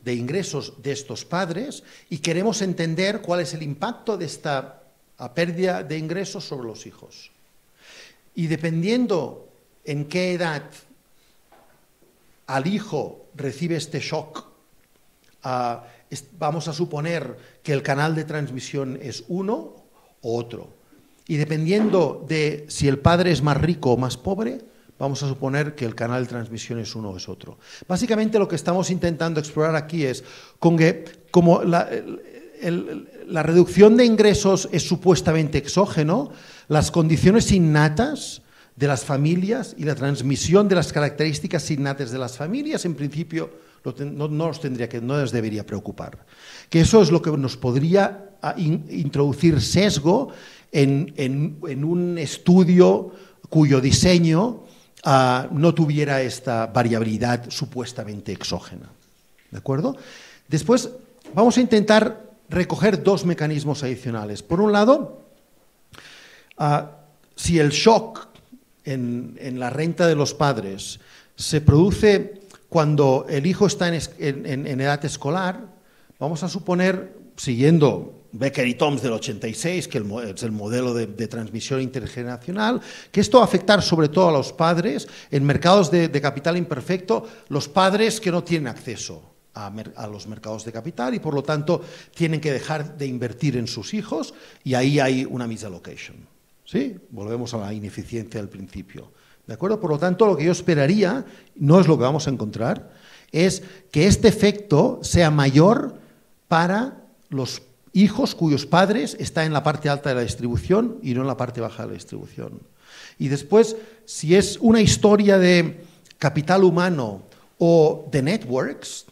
de ingresos de estos padres, y queremos entender cuál es el impacto de esta pérdida de ingresos sobre los hijos. Y dependiendo en qué edad al hijo recibe este shock, vamos a suponer que el canal de transmisión es uno o otro. Y dependiendo de si el padre es más rico o más pobre, vamos a suponer que el canal de transmisión es uno o es otro. Básicamente lo que estamos intentando explorar aquí es como la reducción de ingresos es supuestamente exógeno, las condiciones innatas de las familias y la transmisión de las características innatas de las familias, en principio, no les debería preocupar. Que eso es lo que nos podría introducir sesgo en un estudio cuyo diseño no tuviera esta variabilidad supuestamente exógena. ¿De acuerdo? Después vamos a intentar recoger dos mecanismos adicionales. Por un lado, si el shock en la renta de los padres se produce cuando el hijo está en edad escolar, vamos a suponer, siguiendo Becker y Toms del 86, que es el modelo de transmisión intergeneracional, que esto va a afectar sobre todo a los padres en mercados de capital imperfecto, los padres que no tienen acceso a los mercados de capital y por lo tanto tienen que dejar de invertir en sus hijos y ahí hay una misallocation. ¿Sí? Volvemos a la ineficiencia del principio. ¿De acuerdo? Por lo tanto, lo que yo esperaría, no es lo que vamos a encontrar, es que este efecto sea mayor para los hijos cuyos padres están en la parte alta de la distribución y no en la parte baja de la distribución. Y después, si es una historia de capital humano o de networks,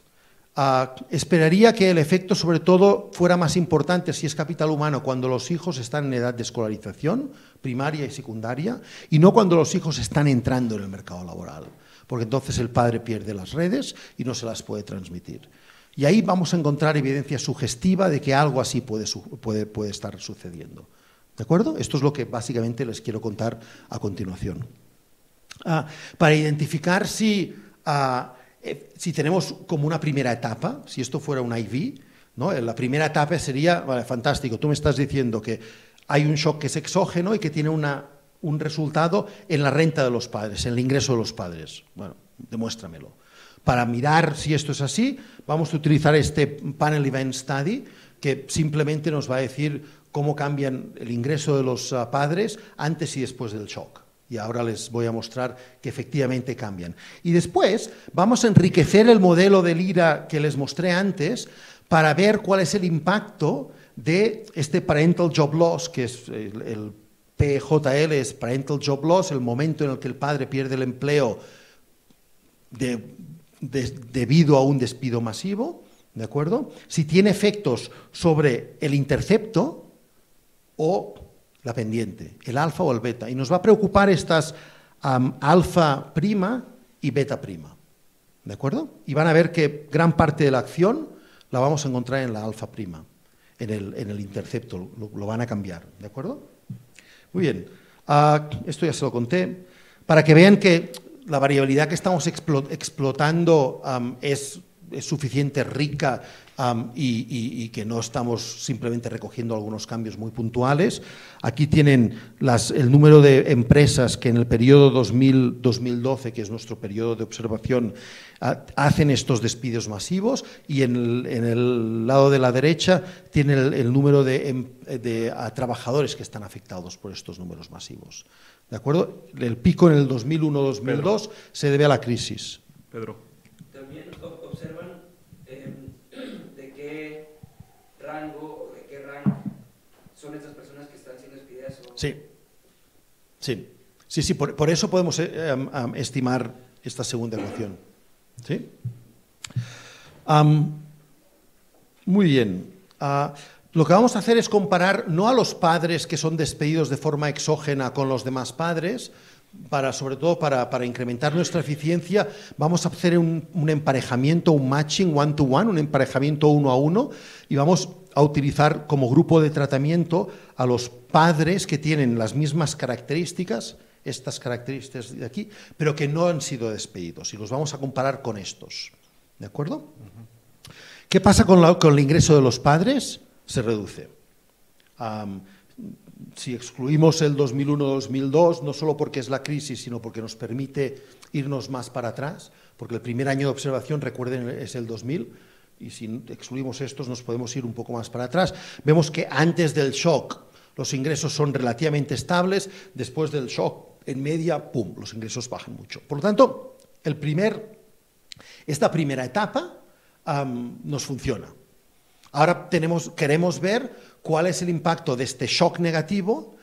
esperaría que el efecto sobre todo fuera más importante si es capital humano cuando los hijos están en edad de escolarización primaria y secundaria y no cuando los hijos están entrando en el mercado laboral, porque entonces el padre pierde las redes y no se las puede transmitir. Y ahí vamos a encontrar evidencia sugestiva de que algo así puede estar sucediendo. ¿De acuerdo? Esto es lo que básicamente les quiero contar a continuación. Para identificar si tenemos como una primera etapa, si esto fuera un IV, ¿no? La primera etapa sería, vale, fantástico, tú me estás diciendo que hay un shock que es exógeno y que tiene un resultado en la renta de los padres, en el ingreso de los padres. Bueno, demuéstramelo. Para mirar si esto es así, vamos a utilizar este Panel Event Study, que simplemente nos va a decir cómo cambian el ingreso de los padres antes y después del shock. Y ahora les voy a mostrar que efectivamente cambian. Y después vamos a enriquecer el modelo del IRA que les mostré antes para ver cuál es el impacto de este Parental Job Loss, que es el PJL, es Parental Job Loss, el momento en el que el padre pierde el empleo debido a un despido masivo, ¿de acuerdo? Si tiene efectos sobre el intercepto o la pendiente, el alfa o el beta. Y nos va a preocupar estas alfa prima y beta prima, ¿de acuerdo? Y van a ver que gran parte de la acción la vamos a encontrar en la alfa prima, en el intercepto, lo van a cambiar, ¿de acuerdo? Muy bien, esto ya se lo conté, para que vean que la variabilidad que estamos explotando es suficiente, rica, y que no estamos simplemente recogiendo algunos cambios muy puntuales. Aquí tienen el número de empresas que en el periodo 2000-2012, que es nuestro periodo de observación, hacen estos despidos masivos, y en el lado de la derecha tiene el número de trabajadores que están afectados por estos números masivos. ¿De acuerdo? El pico en el 2001-2002 se debe a la crisis. Pedro. También observan de qué rango o de qué rank son estas personas que están siendo despedidas. Sí, por eso podemos estimar esta segunda ecuación. ¿Sí? Muy bien. Lo que vamos a hacer es comparar no a los padres que son despedidos de forma exógena con los demás padres, sobre todo para incrementar nuestra eficiencia. Vamos a hacer un emparejamiento, un matching one-to-one, un emparejamiento 1 a 1, y vamos a utilizar como grupo de tratamiento a los padres que tienen las mismas características, estas características de aquí, pero que no han sido despedidos, y los vamos a comparar con estos. ¿De acuerdo? ¿Qué pasa con el ingreso de los padres? Se reduce. Si excluimos el 2001-2002, no solo porque es la crisis, sino porque nos permite irnos más para atrás, porque el primer año de observación, recuerden, es el 2000, y si excluimos estos nos podemos ir un poco más para atrás. Vemos que antes del shock los ingresos son relativamente estables, después del shock, en media, ¡pum!, los ingresos bajan mucho. Por lo tanto, esta primera etapa nos funciona. Ahora queremos ver cuál es el impacto de este shock negativo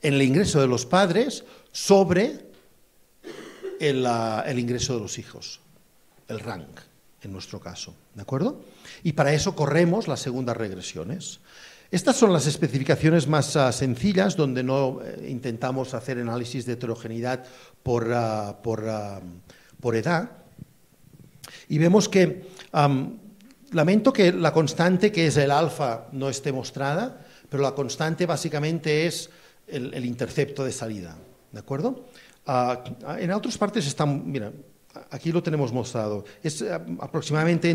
en el ingreso de los padres sobre el ingreso de los hijos, el rank, en nuestro caso, ¿de acuerdo? Y para eso corremos las segundas regresiones. Estas son las especificaciones más sencillas, donde no intentamos hacer análisis de heterogeneidad por edad, y vemos que lamento que la constante, que es el alfa, no esté mostrada, pero la constante básicamente es el intercepto de salida, ¿de acuerdo? En otras partes están, mira, aquí lo tenemos mostrado, es aproximadamente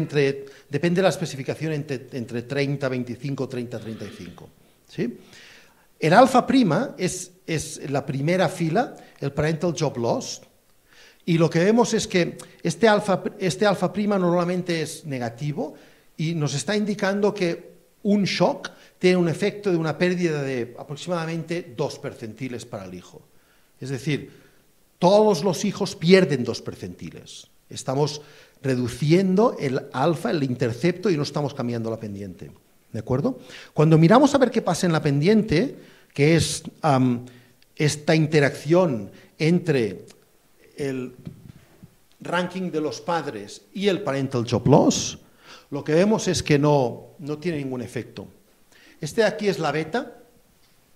depende de la especificación, entre 30, 25, 30, 35, ¿sí? El alfa prima es la primera fila, el parental job loss, y lo que vemos es que este alfa prima normalmente es negativo y nos está indicando que un shock tiene un efecto de una pérdida de aproximadamente 2 percentiles para el hijo. Es decir, todos los hijos pierden 2 percentiles. Estamos reduciendo el alfa, el intercepto, y no estamos cambiando la pendiente. ¿De acuerdo? Cuando miramos a ver qué pasa en la pendiente, que es esta interacción entre el ranking de los padres y el parental job loss, lo que vemos es que no tiene ningún efecto. Este de aquí es la beta,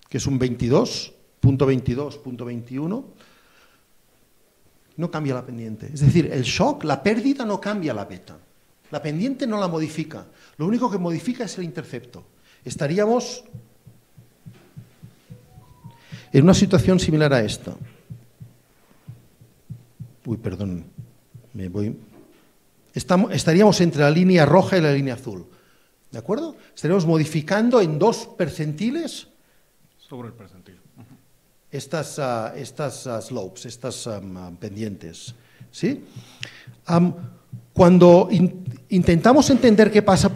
que es un 22.21, no cambia la pendiente. Es decir, el shock, la pérdida no cambia la beta. La pendiente no la modifica. Lo único que modifica es el intercepto. Estaríamos en una situación similar a esta. Uy, perdón, me voy. Estaríamos entre la línea roja y la línea azul. ¿De acuerdo? Estaríamos modificando en 2 percentiles sobre el percentil. Estas slopes, estas pendientes. ¿Sí? Cuando intentamos entender qué pasa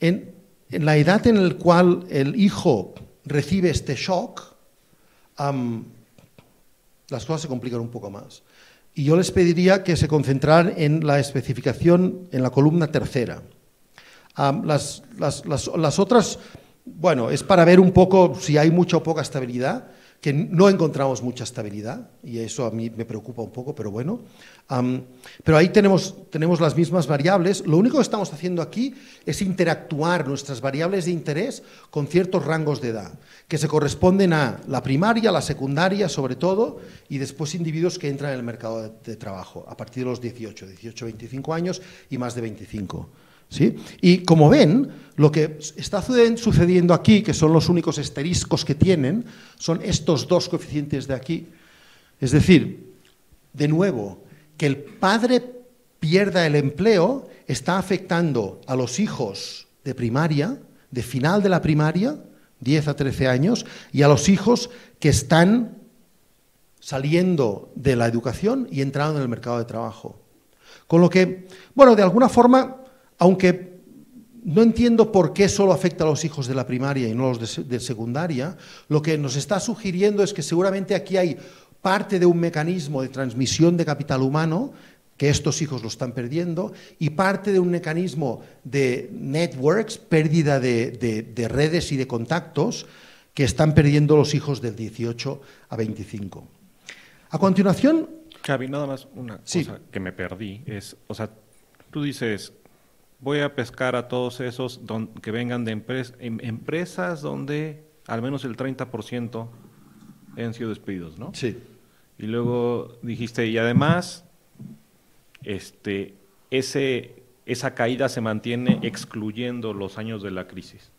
en la edad en la cual el hijo recibe este shock, las cosas se complican un poco más. Y yo les pediría que se concentraran en la especificación en la columna tercera. Las otras, bueno, es para ver un poco si hay mucha o poca estabilidad. que no encontramos mucha estabilidad, y eso a mí me preocupa un poco, pero bueno. Pero ahí tenemos las mismas variables. Lo único que estamos haciendo aquí es interactuar nuestras variables de interés con ciertos rangos de edad, que se corresponden a la primaria, la secundaria sobre todo, y después individuos que entran en el mercado de trabajo, a partir de los 18, 25 años y más de 25. ¿Sí? Y como ven, lo que está sucediendo aquí, que son los únicos asteriscos que tienen, son estos dos coeficientes de aquí. Es decir, de nuevo, que el padre pierda el empleo está afectando a los hijos de primaria, de final de la primaria, 10 a 13 años, y a los hijos que están saliendo de la educación y entrando en el mercado de trabajo. Con lo que, bueno, de alguna forma, aunque no entiendo por qué solo afecta a los hijos de la primaria y no a los de secundaria, lo que nos está sugiriendo es que seguramente aquí hay parte de un mecanismo de transmisión de capital humano, que estos hijos lo están perdiendo, y parte de un mecanismo de networks, pérdida de redes y de contactos, que están perdiendo los hijos del 18 a 25. A continuación... Xavi, nada más una cosa que me perdí. Es, o sea, tú dices... Voy a pescar a todos esos que vengan de empresas donde al menos el 30% han sido despedidos, ¿no? Sí. Y luego dijiste, y además, esa caída se mantiene excluyendo los años de la crisis.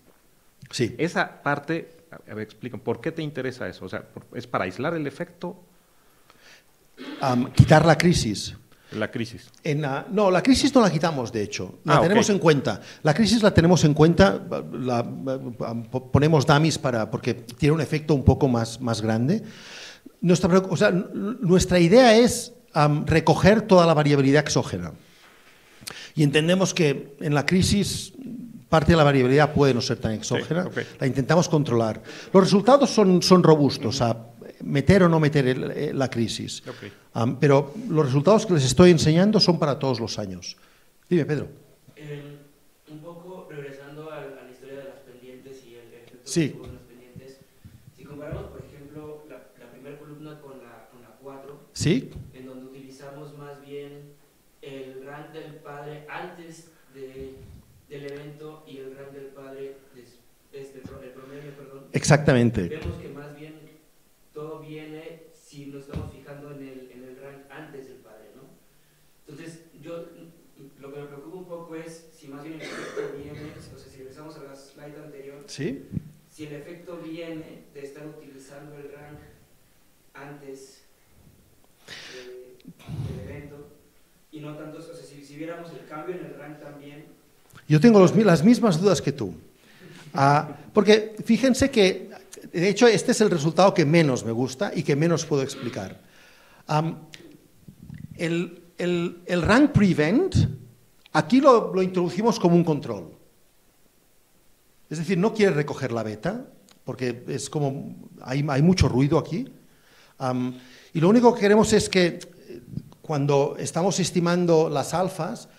Sí. Esa parte, a ver, explica, ¿por qué te interesa eso? O sea, ¿es para aislar el efecto? Quitar la crisis. La crisis. No, la crisis no la quitamos, de hecho. La tenemos en cuenta. La crisis la tenemos en cuenta, ponemos dummies porque tiene un efecto un poco más grande. Nuestra idea es recoger toda la variabilidad exógena. Y entendemos que en la crisis parte de la variabilidad puede no ser tan exógena. Sí, okay. La intentamos controlar. Los resultados son robustos. Meter o no meter la crisis. Okay. Pero los resultados que les estoy enseñando son para todos los años. Dime, Pedro. Un poco regresando a la historia de las pendientes y el efecto sí. que tuvo en las pendientes. Si comparamos, por ejemplo, la primera columna con la 4, ¿sí? En donde utilizamos más bien el rank del padre antes del evento y el rank del padre, el promedio, perdón. Exactamente. Vemos que más bien todo viene si nos estamos fijando en el rank antes del padre, ¿no? Entonces, lo que me preocupa un poco es si más bien el efecto viene, o sea, si regresamos a la slide anterior, ¿sí? Si el efecto viene de estar utilizando el rank antes del evento, y no tanto, o sea, si viéramos el cambio en el rank también. Yo tengo las mismas dudas que tú. Porque fíjense que de hecho, este es el resultado que menos me gusta y que menos puedo explicar. El rank prevent, aquí lo introducimos como un control. Es decir, no quiere recoger la beta, porque es como hay mucho ruido aquí. Y lo único que queremos es que cuando estamos estimando las alfas,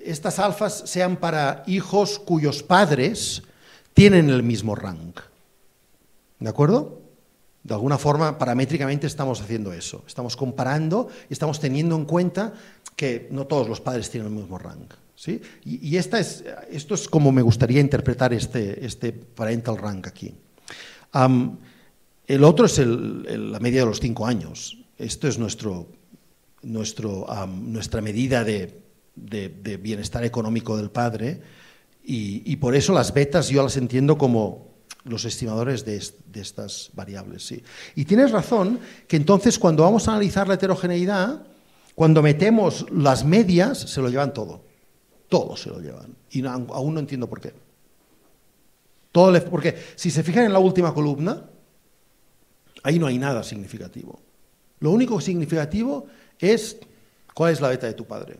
estas alfas sean para hijos cuyos padres tienen el mismo rank. ¿De acuerdo? De alguna forma, paramétricamente estamos haciendo eso. Estamos comparando y estamos teniendo en cuenta que no todos los padres tienen el mismo rank. ¿Sí? Y esto es como me gustaría interpretar este parental rank aquí. El otro es la media de los 5 años. Esto es nuestra medida de bienestar económico del padre y por eso las betas yo las entiendo como los estimadores de estas variables. ¿Sí? Y tienes razón que entonces cuando vamos a analizar la heterogeneidad, cuando metemos las medias, se lo llevan todo. Todos se lo llevan. Y aún no entiendo por qué. Porque si se fijan en la última columna, ahí no hay nada significativo. Lo único significativo es cuál es la beta de tu padre.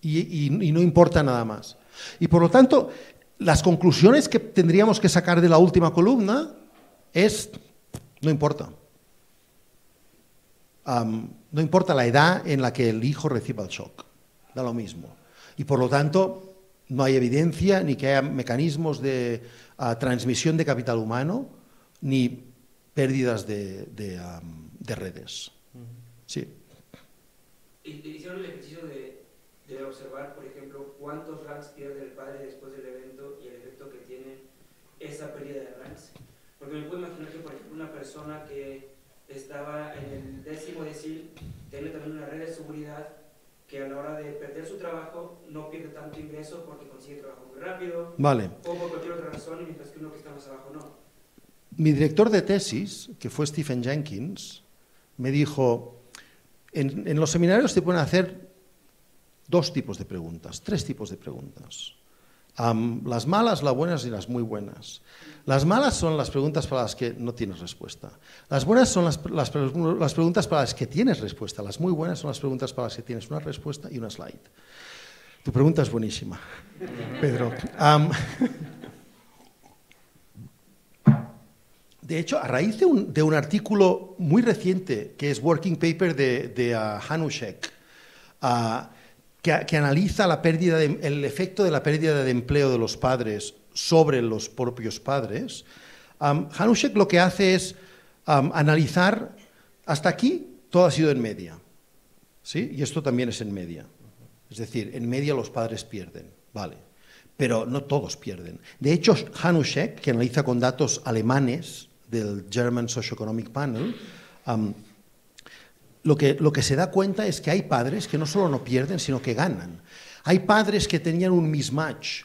Y no importa nada más. Y por lo tanto, las conclusiones que tendríamos que sacar de la última columna es, no importa. No importa la edad en la que el hijo reciba el shock. Da lo mismo. Y por lo tanto, no hay evidencia ni que haya mecanismos de transmisión de capital humano ni pérdidas de redes. Sí. Hicieron el ejercicio de observar, por ejemplo, cuántos ranks pierde el padre después del evento y el efecto que tiene esa pérdida de ranks. Porque me puedo imaginar que, por ejemplo, una persona que estaba en el 10º decil tiene también una red de seguridad que a la hora de perder su trabajo no pierde tanto ingreso porque consigue trabajo muy rápido, Vale. o por cualquier otra razón, mientras que uno que está más abajo no. Mi director de tesis, que fue Stephen Jenkins, me dijo, en los seminarios te pueden hacer 2 tipos de preguntas, 3 tipos de preguntas. Las malas, las buenas y las muy buenas. Las malas son las preguntas para las que no tienes respuesta. Las buenas son las preguntas para las que tienes respuesta. Las muy buenas son las preguntas para las que tienes una respuesta y una slide. Tu pregunta es buenísima, Pedro. De hecho, a raíz de un artículo muy reciente, que es Working Paper de Hanushek, que analiza el efecto de la pérdida de empleo de los padres sobre los propios padres, Hanushek lo que hace es analizar, hasta aquí todo ha sido en media, ¿sí? Y esto también es en media. Es decir, en media los padres pierden, vale, pero no todos pierden. De hecho, Hanushek, que analiza con datos alemanes del German Socioeconomic Panel, lo que se da cuenta es que hay padres que no solo no pierden, sino que ganan. Hay padres que tenían un mismatch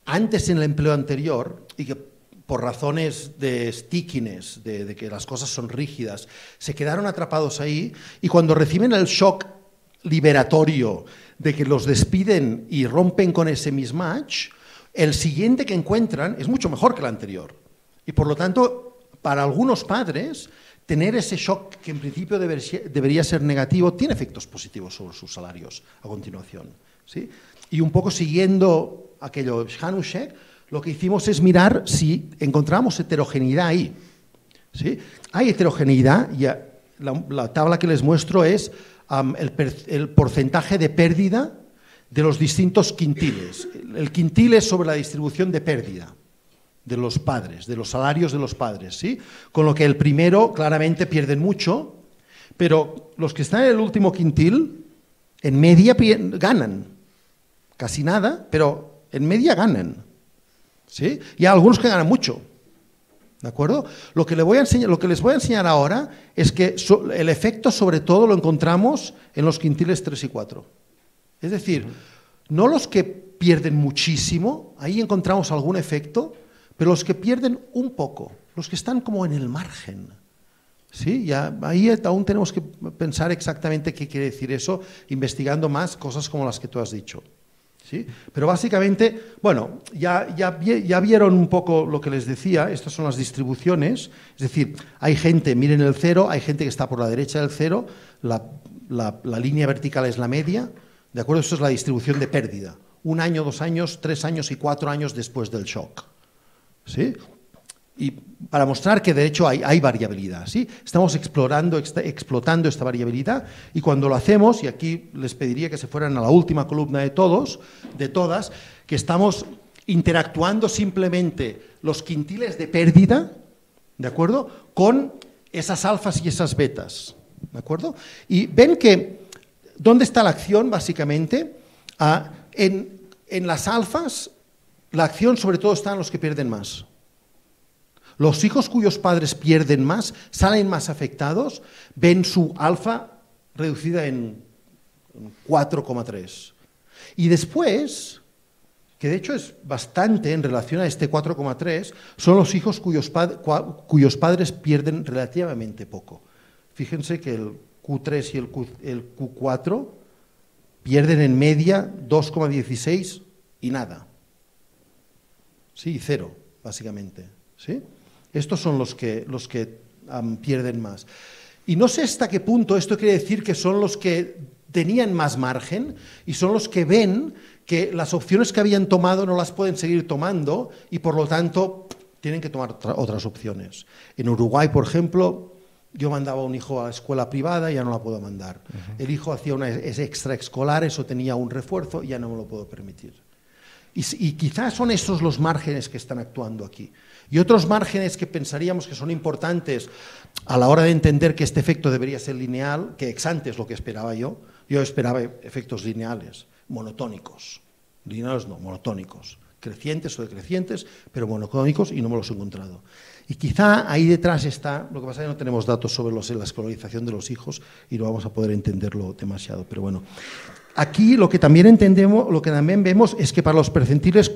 antes en el empleo anterior y que por razones de stickiness, de que las cosas son rígidas, se quedaron atrapados ahí y cuando reciben el shock liberatorio de que los despiden y rompen con ese mismatch, el siguiente que encuentran es mucho mejor que el anterior. Y por lo tanto, para algunos padres, tener ese shock que en principio debería ser negativo tiene efectos positivos sobre sus salarios a continuación, ¿sí? Y un poco siguiendo aquello Hanushek, lo que hicimos es mirar si encontramos heterogeneidad ahí, ¿sí? Hay heterogeneidad y la tabla que les muestro es el porcentaje de pérdida de los distintos quintiles. El quintil es sobre la distribución de pérdida de los padres, de los salarios de los padres, ¿sí? Con lo que el primero claramente pierden mucho, pero los que están en el último quintil, en media ganan. Casi nada, pero en media ganan, ¿sí? Y hay algunos que ganan mucho, ¿de acuerdo? Lo que les voy a enseñar ahora es que el efecto sobre todo lo encontramos en los quintiles 3 y 4. Es decir, no los que pierden muchísimo, ahí encontramos algún efecto, pero los que pierden un poco, los que están como en el margen, ¿sí? Ya, ahí aún tenemos que pensar exactamente qué quiere decir eso, investigando más cosas como las que tú has dicho, ¿sí? Pero básicamente, bueno, ya vieron un poco lo que les decía, estas son las distribuciones, es decir, hay gente, miren el cero, hay gente que está por la derecha del cero, la línea vertical es la media, ¿de acuerdo? Esto es la distribución de pérdida, 1 año, 2 años, 3 años y 4 años después del shock. ¿Sí? Y para mostrar que de hecho hay variabilidad, ¿sí? Estamos explotando esta variabilidad y cuando lo hacemos, y aquí les pediría que se fueran a la última columna de todas, que estamos interactuando simplemente los quintiles de pérdida, ¿de acuerdo?, con esas alfas y esas betas, ¿de acuerdo? Y ven que, ¿dónde está la acción básicamente? En las alfas, la acción sobre todo está en los que pierden más. Los hijos cuyos padres pierden más, salen más afectados, ven su alfa reducida en 4,3. Y después, que de hecho es bastante en relación a este 4,3, son los hijos cuyos padres pierden relativamente poco. Fíjense que el Q3 y el Q4 pierden en media 2,16 y nada. Sí, 0, básicamente, ¿sí? Estos son los que pierden más. Y no sé hasta qué punto esto quiere decir que son los que tenían más margen y son los que ven que las opciones que habían tomado no las pueden seguir tomando y por lo tanto tienen que tomar otras opciones. En Uruguay, por ejemplo, yo mandaba a un hijo a la escuela privada y ya no la puedo mandar. El hijo hacía una extraescolar, eso tenía un refuerzo y ya no me lo puedo permitir. Y quizás son esos los márgenes que están actuando aquí. Y otros márgenes que pensaríamos que son importantes a la hora de entender que este efecto debería ser lineal, que ex ante es lo que esperaba yo. Yo esperaba efectos lineales, monotónicos. Lineales no, monotónicos. Crecientes o decrecientes, pero monotónicos, y no me los he encontrado. Y quizá ahí detrás está, lo que pasa es que no tenemos datos sobre la escolarización de los hijos y no vamos a poder entenderlo demasiado, pero bueno. Aquí lo que también entendemos, lo que también vemos es que para los quintiles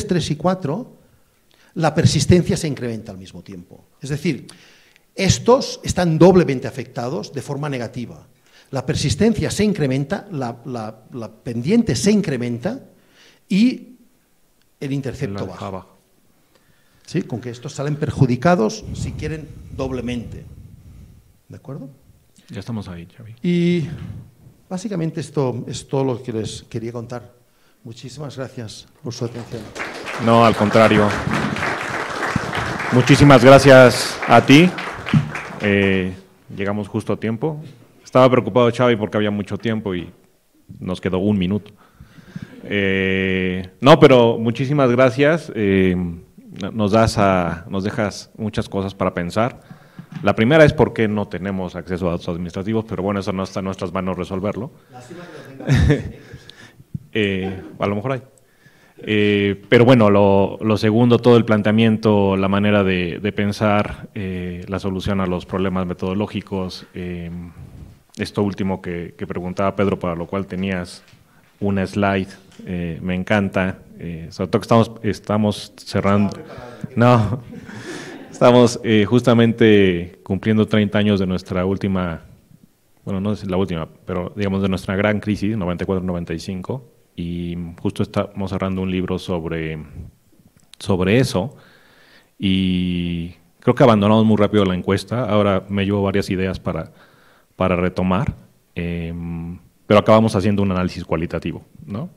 3 y 4, la persistencia se incrementa al mismo tiempo. Es decir, estos están doblemente afectados de forma negativa. La persistencia se incrementa, la pendiente se incrementa y el intercepto baja. ¿Sí? Con que estos salen perjudicados, si quieren, doblemente. ¿De acuerdo? Ya estamos ahí, Xavi. Y básicamente esto es todo lo que les quería contar. Muchísimas gracias por su atención. No, al contrario. Muchísimas gracias a ti. Llegamos justo a tiempo. Estaba preocupado, Xavi, porque había mucho tiempo y nos quedó 1 minuto. No, pero muchísimas gracias. Nos dejas muchas cosas para pensar. La primera es por qué no tenemos acceso a datos administrativos, pero bueno, eso no está en nuestras manos resolverlo. A lo mejor hay. Pero bueno, lo segundo, todo el planteamiento, la manera de pensar, la solución a los problemas metodológicos, esto último que preguntaba Pedro, para lo cual tenías una slide, me encanta, sobre todo que estamos cerrando, no, estamos justamente cumpliendo 30 años de nuestra última, bueno, no es la última, pero digamos de nuestra gran crisis, 94-95, y justo estamos cerrando un libro sobre eso, y creo que abandonamos muy rápido la encuesta. Ahora me llevo varias ideas para retomar, pero acabamos haciendo un análisis cualitativo, ¿no?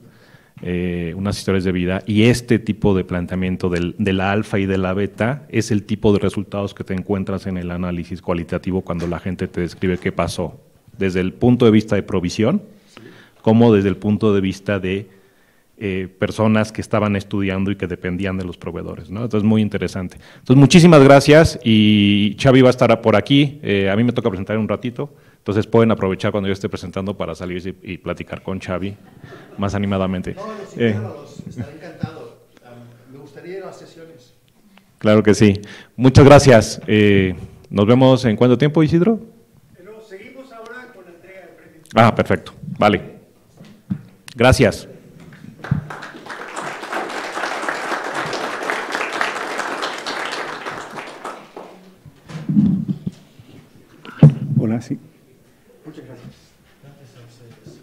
Unas historias de vida, y este tipo de planteamiento de la alfa y de la beta es el tipo de resultados que te encuentras en el análisis cualitativo cuando la gente te describe qué pasó, desde el punto de vista de provisión, como desde el punto de vista de personas que estaban estudiando y que dependían de los proveedores, ¿no? Entonces, muy interesante. Entonces, muchísimas gracias, y Xavi va a estar por aquí. A mí me toca presentar en un ratito, entonces pueden aprovechar cuando yo esté presentando para salir y platicar con Xavi más animadamente. No, los invitados, estaré encantado. Me gustaría ir a las sesiones. Claro que sí. Muchas gracias. Nos vemos en ¿cuánto tiempo, Isidro? Pero seguimos ahora con la entrega de premios. Ah, perfecto. Vale. Gracias. Hola, sí. Muchas gracias. Gracias a ustedes.